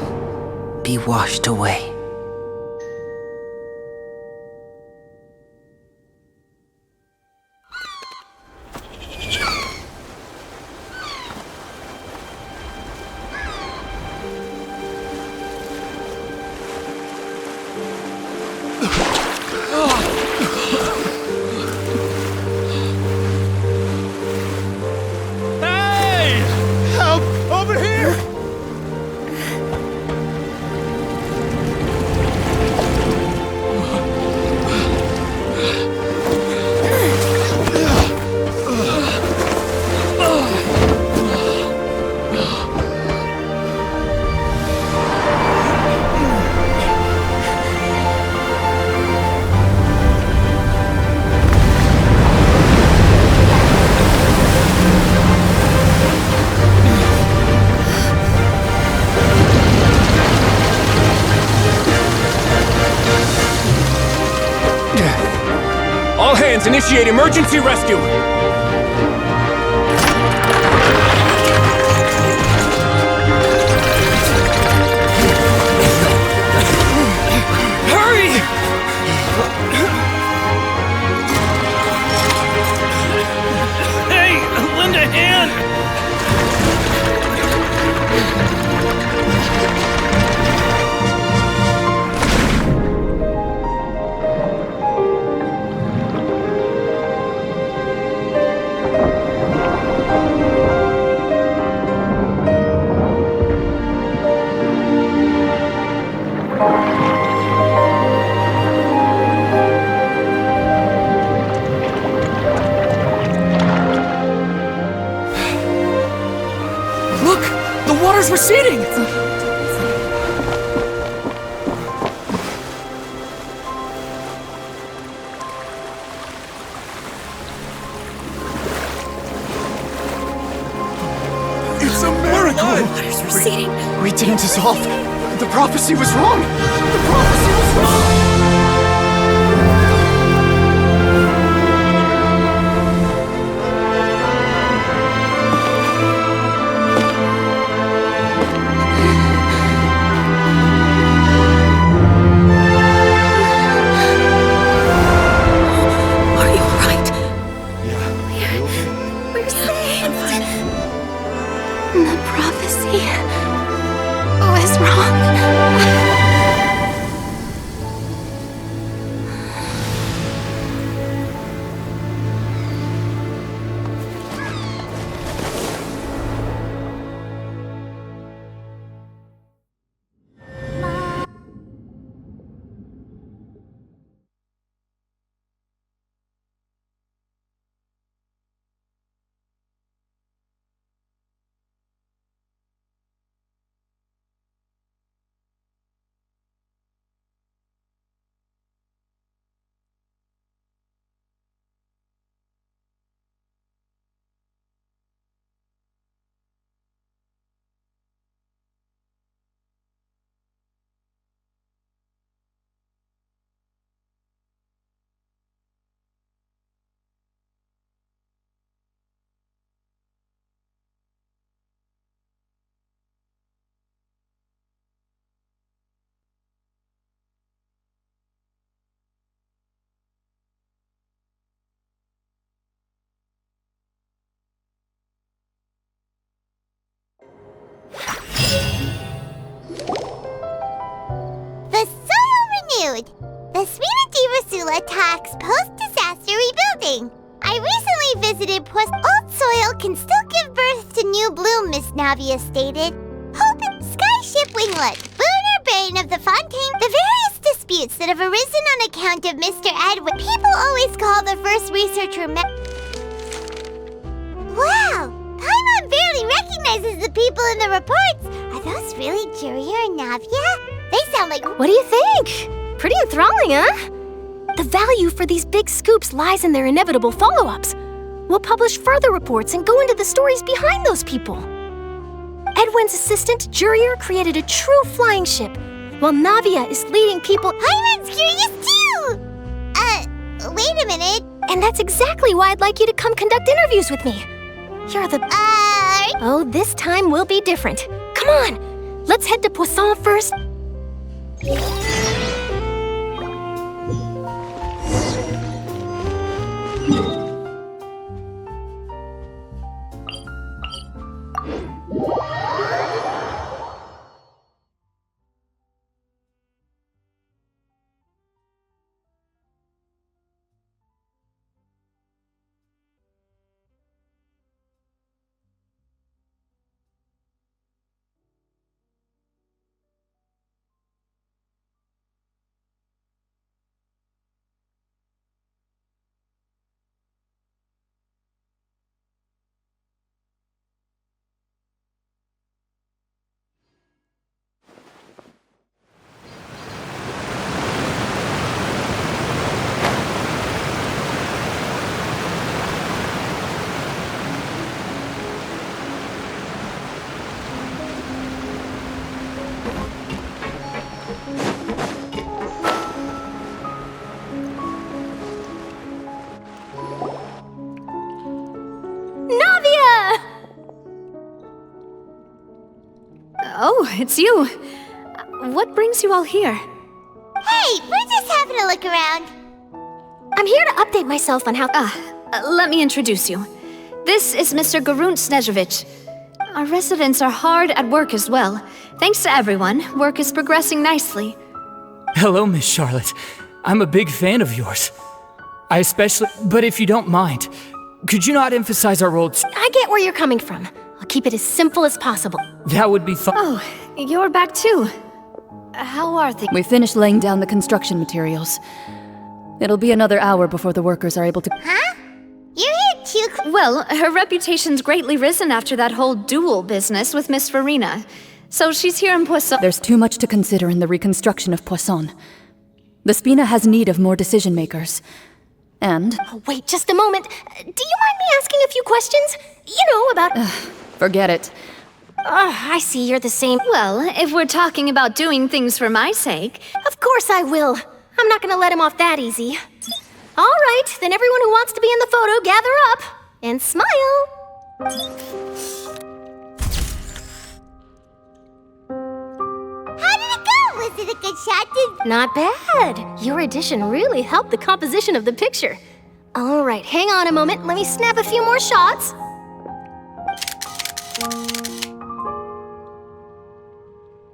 be washed away. Initiate emergency rescue! Hurry! Hey, lend a hand! Receding! It's a miracle! Water's receding. We didn't dissolve. The prophecy was wrong! The prophecy was wrong! attacks post-disaster rebuilding. I recently visited Old soil can still give birth to new bloom, Miss Navia stated. Hope and Skyship Winglet, Booner Bane of the Fontaine, the various disputes that have arisen on account of Mr. Edwin. People always call the first researcher Wow! Paimon barely recognizes the people in the reports. Are those really Jurier and Navia? They sound like... What do you think? Pretty enthralling, huh? The value for these big scoops lies in their inevitable follow-ups. We'll publish further reports and go into the stories behind those people. Edwin's assistant, Jurier, created a true flying ship, while Navia is leading people... Paimon's curious too! Wait a minute. And that's exactly why I'd like you to come conduct interviews with me. You're the... Oh, this time will be different. Come on, let's head to Poisson first. Oh, it's you. What brings you all here? Hey, we're just having a look around. I'm here to update myself on how... Let me introduce you. This is Mr. Garunt Snežević. Our residents are hard at work as well. Thanks to everyone, work is progressing nicely. Hello, Miss Charlotte. I'm a big fan of yours. I especially... But if you don't mind, could you not emphasize our role... I get where you're coming from. I'll keep it as simple as possible. That would be fun. Oh, you're back too. How are things? We finished laying down the construction materials. It'll be another hour before the workers are able to... Huh? You're here too? Well, her reputation's greatly risen after that whole duel business with Miss Furina. So she's here in Poisson. There's too much to consider in the reconstruction of Poisson. The Spina has need of more decision makers. And... Oh, wait, just a moment. Do you mind me asking a few questions? You know, about... Forget it. I see you're the same. Well, if we're talking about doing things for my sake... Of course I will. I'm not gonna let him off that easy. All right, then everyone who wants to be in the photo, gather up. And smile. How did it go? Was it a good shot? Not bad. Your addition really helped the composition of the picture. All right, hang on a moment. Let me snap a few more shots.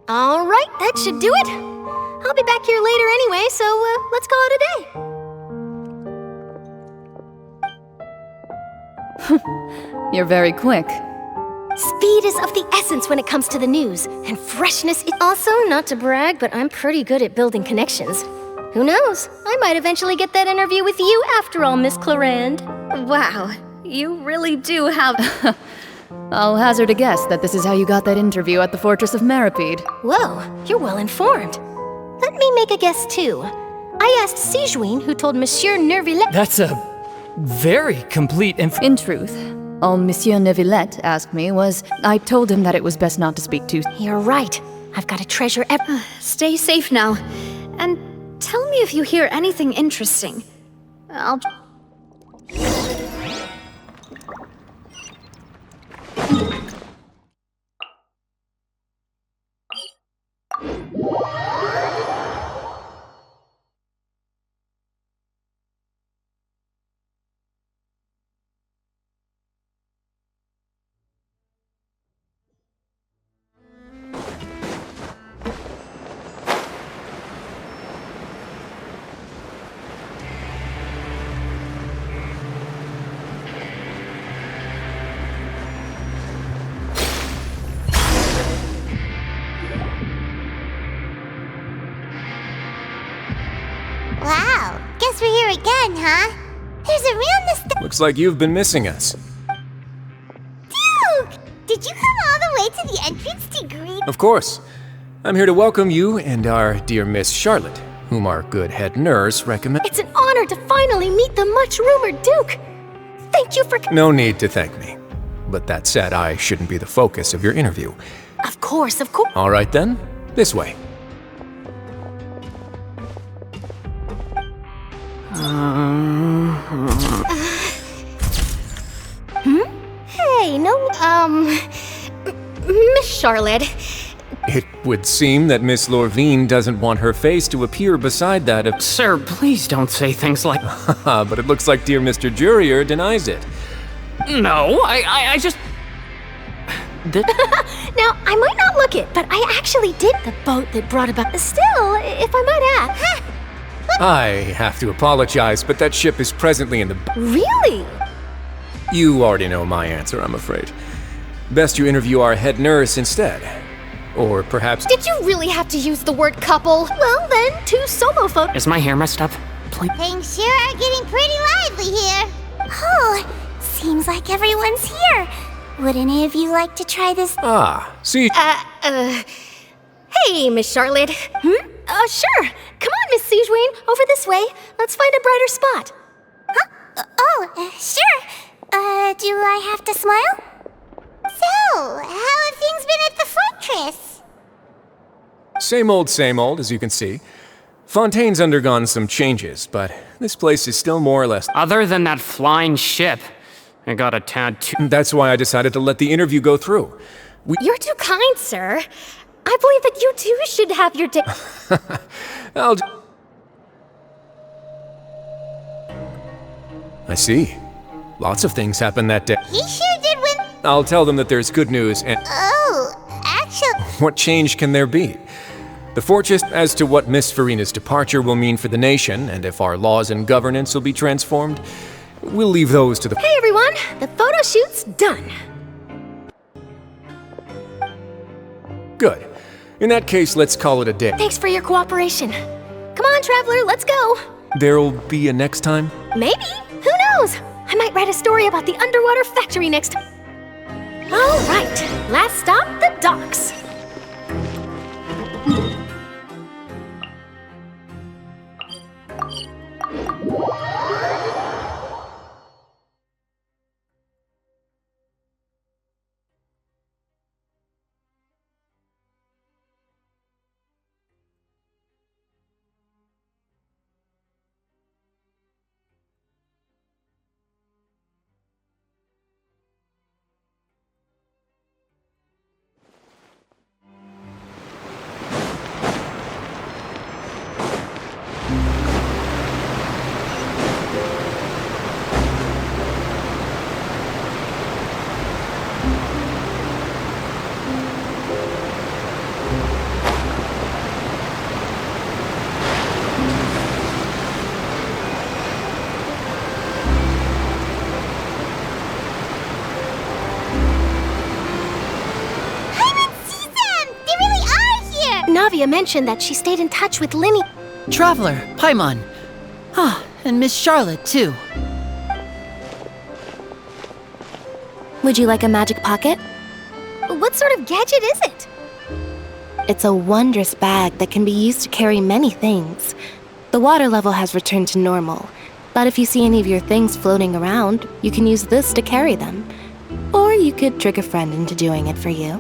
All right, that should do it. I'll be back here later anyway, so let's call it a day. You're very quick. Speed is of the essence when it comes to the news, and freshness is also, not to brag, but I'm pretty good at building connections. Who knows? I might eventually get that interview with you after all, Miss Clarand. Wow, you really do have... I'll hazard a guess that this is how you got that interview at the Fortress of Meripede. Whoa, you're well informed. Let me make a guess too. I asked Sijuin, who told Monsieur Neuvillette... That's a very complete In truth, all Monsieur Neuvillette asked me was, I told him that it was best not to speak to... You're right. I've got to treasure Stay safe now. And tell me if you hear anything interesting. I'll... guess we're here again, huh? There's a real Looks like you've been missing us. Duke! Did you come all the way to the entrance to greet? Of course. I'm here to welcome you and our dear Miss Charlotte, whom our good head nurse recommends. It's an honor to finally meet the much-rumored Duke. Thank you for... No need to thank me. But that said, I shouldn't be the focus of your interview. Of course, of course. All right then, this way. Hey, no, Miss Charlotte. It would seem that Miss Lorvine doesn't want her face to appear beside that of... Sir, please don't say things like... But it looks like dear Mr. Jurier denies it. No, I just... Now, I might not look it, but I actually did the boat that brought about... Still, if I might add... I have to apologize, but that ship is presently in the... Really? You already know my answer, I'm afraid. Best you interview our head nurse instead. Or perhaps... Did you really have to use the word couple? Well then, 2 solo folk... Is my hair messed up? Please. Things sure are getting pretty lively here. Oh, seems like everyone's here. Would any of you like to try this? Ah, see... Hey, Miss Charlotte. Sure. Come on, Miss Siegewayne. Over this way. Let's find a brighter spot. Huh? Sure. Do I have to smile? So, how have things been at the fortress? Same old, as you can see. Fontaine's undergone some changes, but this place is still more or less... Other than that flying ship, I got a tad too... That's why I decided to let the interview go through. You're too kind, sir. I believe that you too should have your day. I see. Lots of things happened that day. He sure did win. I'll tell them that there's good news and... Oh, actually... What change can there be? The fortress as to what Miss Furina's departure will mean for the nation, and if our laws and governance will be transformed, we'll leave those to the... Hey everyone, the photo shoot's done. Good. In that case, let's call it a day. Thanks for your cooperation. Come on, Traveler, let's go. There'll be a next time? Maybe. Who knows? I might write a story about the underwater factory next time. All right, last stop, the docks. Navia mentioned that she stayed in touch with Linny. Traveler, Paimon. Ah, and Miss Charlotte, too. Would you like a magic pocket? What sort of gadget is it? It's a wondrous bag that can be used to carry many things. The water level has returned to normal, but if you see any of your things floating around, you can use this to carry them. Or you could trick a friend into doing it for you.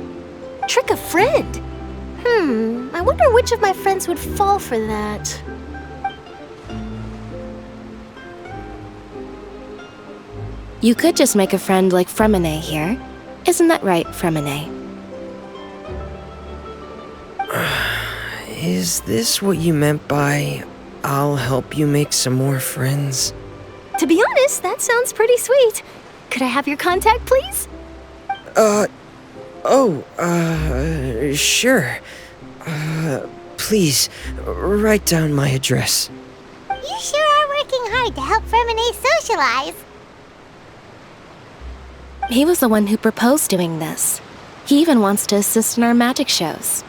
Trick a friend? I wonder which of my friends would fall for that. You could just make a friend like Fremine here. Isn't that right, Fremine? Is this what you meant by, I'll help you make some more friends? To be honest, that sounds pretty sweet. Could I have your contact, please? Sure. Please, write down my address. You sure are working hard to help Fremine socialize. He was the one who proposed doing this. He even wants to assist in our magic shows.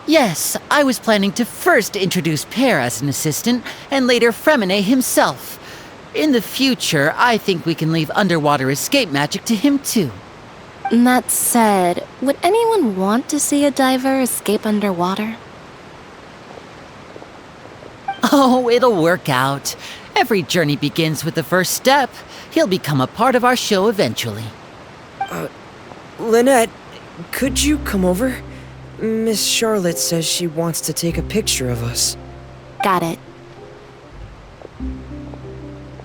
Yes, I was planning to first introduce Pear as an assistant, and later Fremine himself. In the future, I think we can leave underwater escape magic to him too. That said, would anyone want to see a diver escape underwater? Oh, it'll work out. Every journey begins with the first step. He'll become a part of our show eventually. Lynette, could you come over? Miss Charlotte says she wants to take a picture of us. Got it.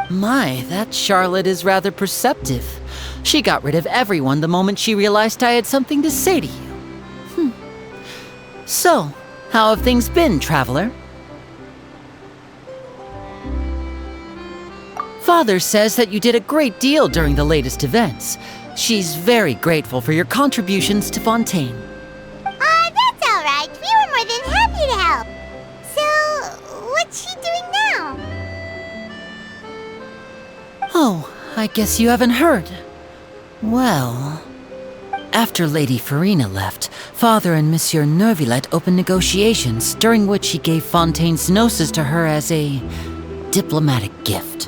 My, that Charlotte is rather perceptive. She got rid of everyone the moment she realized I had something to say to you. So, how have things been, traveler? Father says that you did a great deal during the latest events. She's very grateful for your contributions to Fontaine. That's all right. We were more than happy to help. So, what's she doing now? Oh, I guess you haven't heard. Well, after Lady Furina left, Father and Monsieur Neuvillette opened negotiations, during which he gave Fontaine's gnosis to her as a diplomatic gift.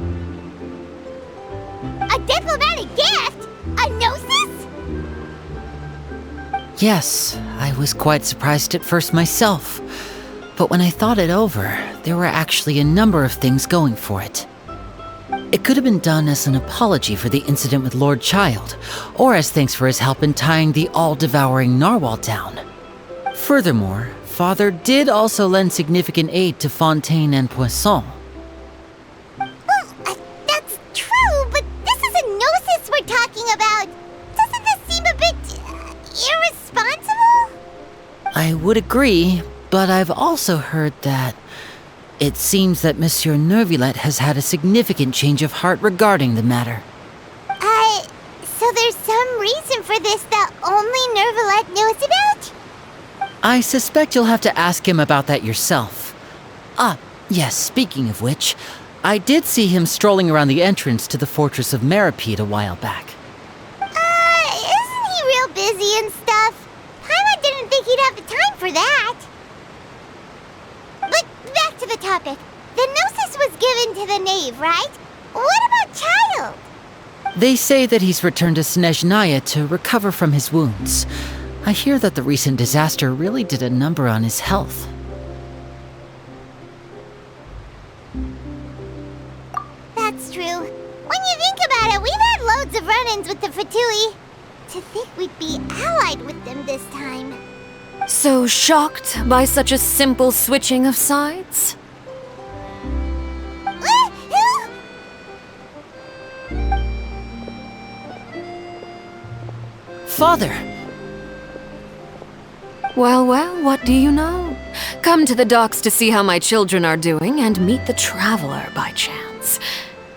A diplomatic gift? A gnosis? Yes, I was quite surprised at first myself. But when I thought it over, there were actually a number of things going for it. It could have been done as an apology for the incident with Lord Child, or as thanks for his help in tying the all-devouring narwhal down. Furthermore, Father did also lend significant aid to Fontaine and Poisson. Well, that's true, but this is a gnosis we're talking about. Doesn't this seem a bit irresponsible? I would agree, but I've also heard that it seems that Monsieur Neuvillette has had a significant change of heart regarding the matter. So there's some reason for this that only Neuvillette knows about? I suspect you'll have to ask him about that yourself. Yes, speaking of which, I did see him strolling around the entrance to the Fortress of Meripede a while back. Isn't he real busy and stuff? Paimon didn't think he'd have the time for that. But back to the topic. The gnosis was given to the knave, right? What about Child? They say that he's returned to Snezhnaya to recover from his wounds. I hear that the recent disaster really did a number on his health. That's true. When you think about it, we've had loads of run-ins with the Fatui. To think we'd be allied with them this time. So shocked by such a simple switching of sides? Father! Well, what do you know? Come to the docks to see how my children are doing and meet the traveler by chance.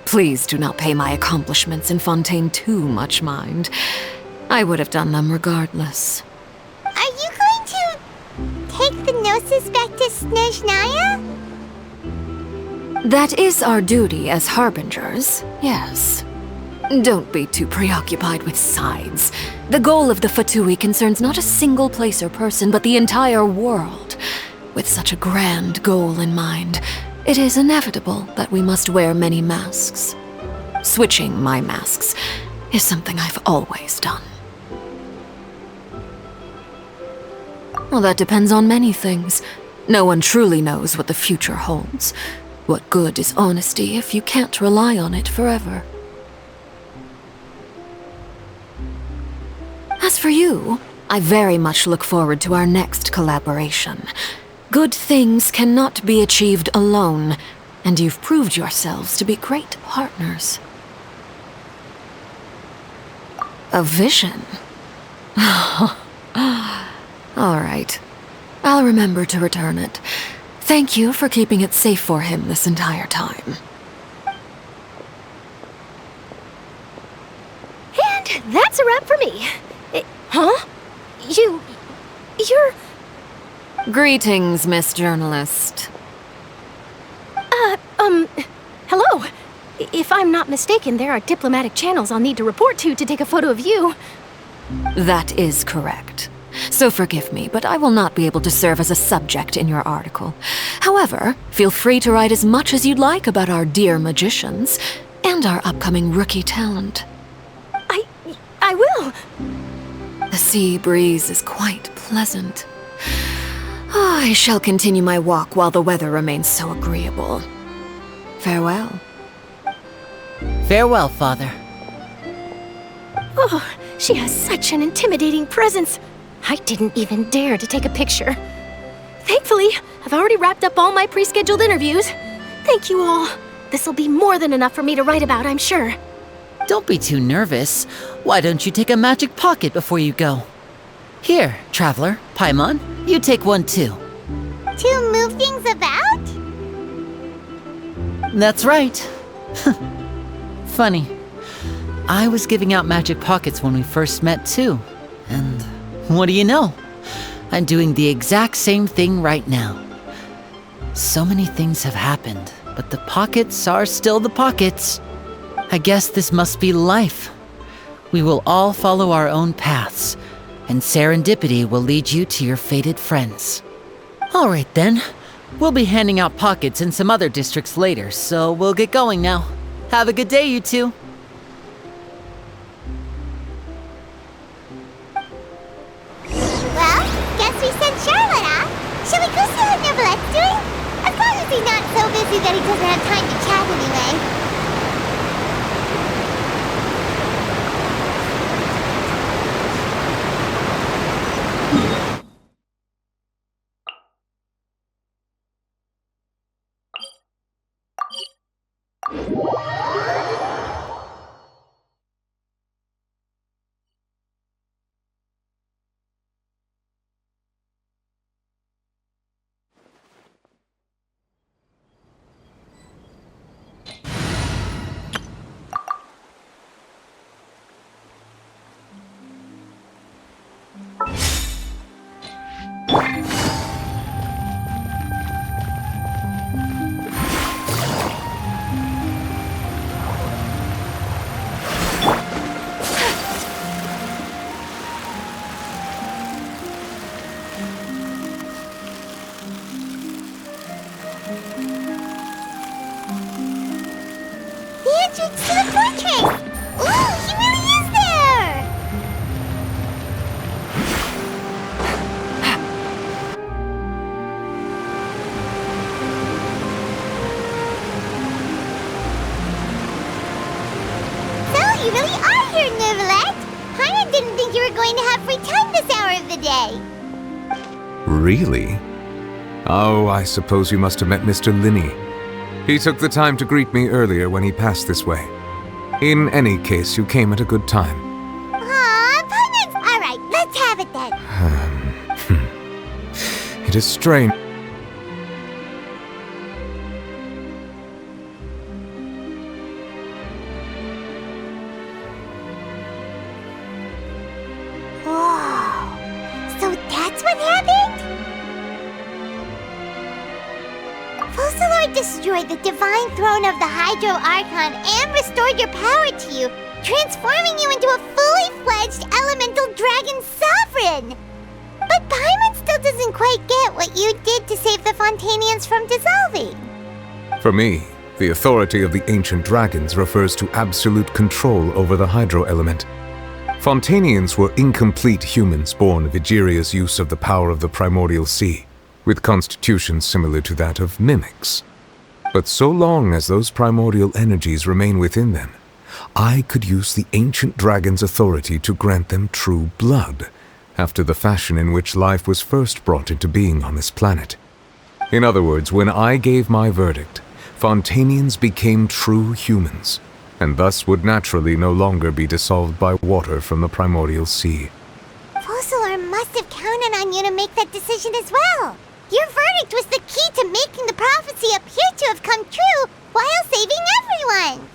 Please do not pay my accomplishments in Fontaine too much mind. I would have done them regardless. Are you going to take the gnosis back to Snezhnaya? That is our duty as harbingers, yes. Don't be too preoccupied with sides. The goal of the Fatui concerns not a single place or person, but the entire world. With such a grand goal in mind, it is inevitable that we must wear many masks. Switching my masks is something I've always done. Well, that depends on many things. No one truly knows what the future holds. What good is honesty if you can't rely on it forever? As for you, I very much look forward to our next collaboration. Good things cannot be achieved alone, and you've proved yourselves to be great partners. A vision? All right. I'll remember to return it. Thank you for keeping it safe for him this entire time. And that's a wrap for me. Huh? You're... Greetings, Miss Journalist. Hello. If I'm not mistaken, there are diplomatic channels I'll need to report to take a photo of you. That is correct. So forgive me, but I will not be able to serve as a subject in your article. However, feel free to write as much as you'd like about our dear magicians and our upcoming rookie talent. I will! The sea breeze is quite pleasant. I shall continue my walk while the weather remains so agreeable. Farewell. Farewell, Father. Oh, she has such an intimidating presence. I didn't even dare to take a picture. Thankfully, I've already wrapped up all my pre-scheduled interviews. Thank you all. This'll be more than enough for me to write about, I'm sure. Don't be too nervous. Why don't you take a magic pocket before you go? Here, Traveler, Paimon, you take one too. To move things about? That's right. Funny. I was giving out magic pockets when we first met too. And what do you know? I'm doing the exact same thing right now. So many things have happened, but the pockets are still the pockets. I guess this must be life. We will all follow our own paths, and serendipity will lead you to your fated friends. All right then. We'll be handing out pockets in some other districts later, so we'll get going now. Have a good day, you two. Well, guess we sent Charlotte off. Shall we go see how Neuvillette's doing? As long as he's not so busy that he doesn't have time to chat anyway. Entrance to the fortress! Ooh, he really is there! So, you really are here, Neuvillette! Paimon didn't think you were going to have free time this hour of the day. Really? Oh, I suppose you must have met Mr. Linney. He took the time to greet me earlier when he passed this way. In any case, you came at a good time. Aw, Paimon's... Alright, let's have it then. It is strange. Whoa. So that's what happened? Focalor destroyed the divine throne of the Hydro Archon and restored your power to you, transforming you into a fully fledged elemental dragon sovereign! But Paimon still doesn't quite get what you did to save the Fontanians from dissolving. For me, the authority of the ancient dragons refers to absolute control over the hydro element. Fontanians were incomplete humans born of Egeria's use of the power of the primordial sea, with constitutions similar to that of mimics. But so long as those primordial energies remain within them, I could use the ancient dragon's authority to grant them true blood, after the fashion in which life was first brought into being on this planet. In other words, when I gave my verdict, Fontanians became true humans, and thus would naturally no longer be dissolved by water from the primordial sea. Focalor must have counted on you to make that decision as well. Your verdict was the key to making the prophecy appear to have come true while saving everyone.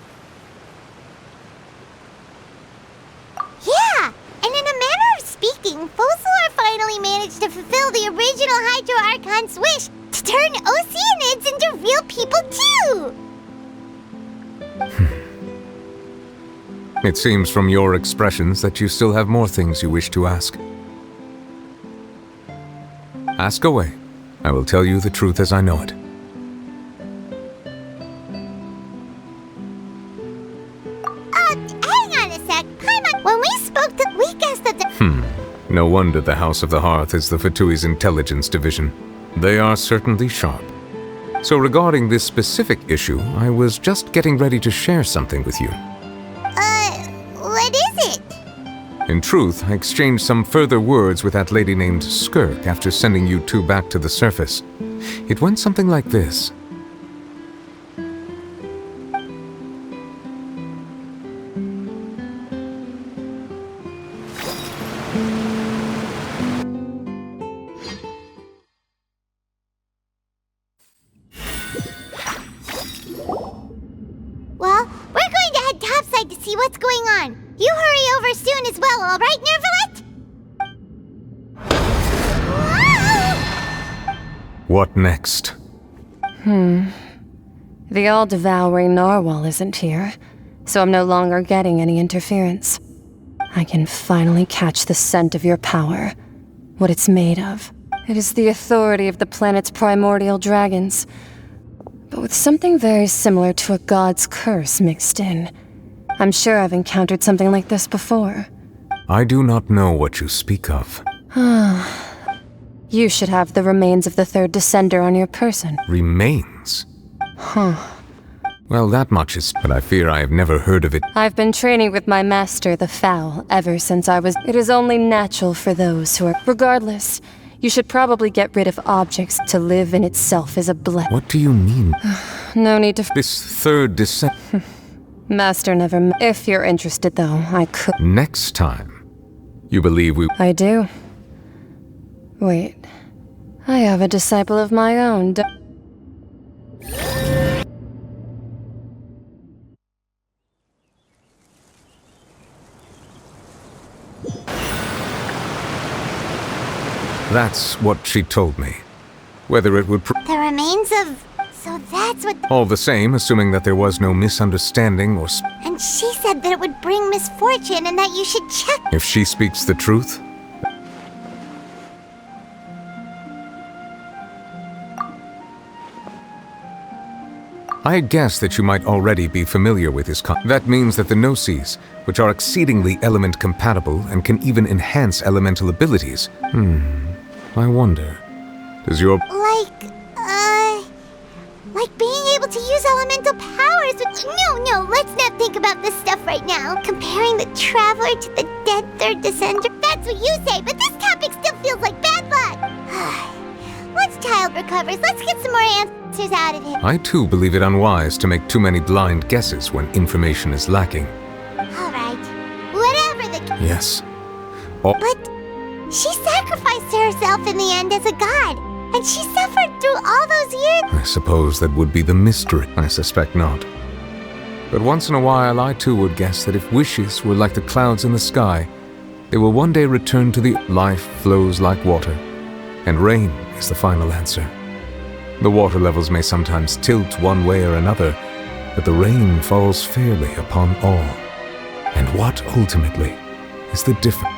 Yeah, and in a manner of speaking, Focalor finally managed to fulfill the original Hydro Archon's wish to turn Oceanids into real people too! It seems from your expressions that you still have more things you wish to ask. Ask away. I will tell you the truth as I know it. Hang on a sec. Paimon, when we spoke to... we guessed that the... No wonder the House of the Hearth is the Fatui's intelligence division. They are certainly sharp. So regarding this specific issue, I was just getting ready to share something with you. What is it? In truth, I exchanged some further words with that lady named Skirk after sending you two back to the surface. It went something like this. Well, we're going to head topside to see what's going on. You hurry over soon as well, all right, Neuvillette? What next? The all-devouring narwhal isn't here, so I'm no longer getting any interference. I can finally catch the scent of your power, what it's made of. It is the authority of the planet's primordial dragons, but with something very similar to a god's curse mixed in. I'm sure I've encountered something like this before. I do not know what you speak of. You should have the remains of the third descender on your person. Remains? Huh. Well, that much is, but I fear I have never heard of it. I've been training with my master, the Fowl, ever since I was... It is only natural for those who are... Regardless, you should probably get rid of objects. To live in itself is a blessing. What do you mean? No need to... This third descent... Master never... If you're interested, though, I could... Next time, you believe we... I do. Wait. I have a disciple of my own. That's what she told me. Whether it would... The remains of... So that's what... All the same, assuming that there was no misunderstanding or... And she said that it would bring misfortune and that you should check... If she speaks the truth... I guess that you might already be familiar with his That means that the Gnosis, which are exceedingly element compatible and can even enhance elemental abilities. I wonder, does your... Like being able to use elemental powers with... No, let's not think about this stuff right now. Comparing the Traveler to the dead third descender, that's what you say, but this topic still feels like bad luck. Once child recovers, let's get some more answers out of him. I too believe it unwise to make too many blind guesses when information is lacking. Alright, whatever the... Yes. But she sacrificed herself in the end as a god, and she suffered through all those years. I suppose that would be the mystery. I suspect not. But once in a while, I too would guess that if wishes were like the clouds in the sky, they will one day return to the... Life flows like water, and rain is the final answer. The water levels may sometimes tilt one way or another, but the rain falls fairly upon all. And what ultimately is the difference?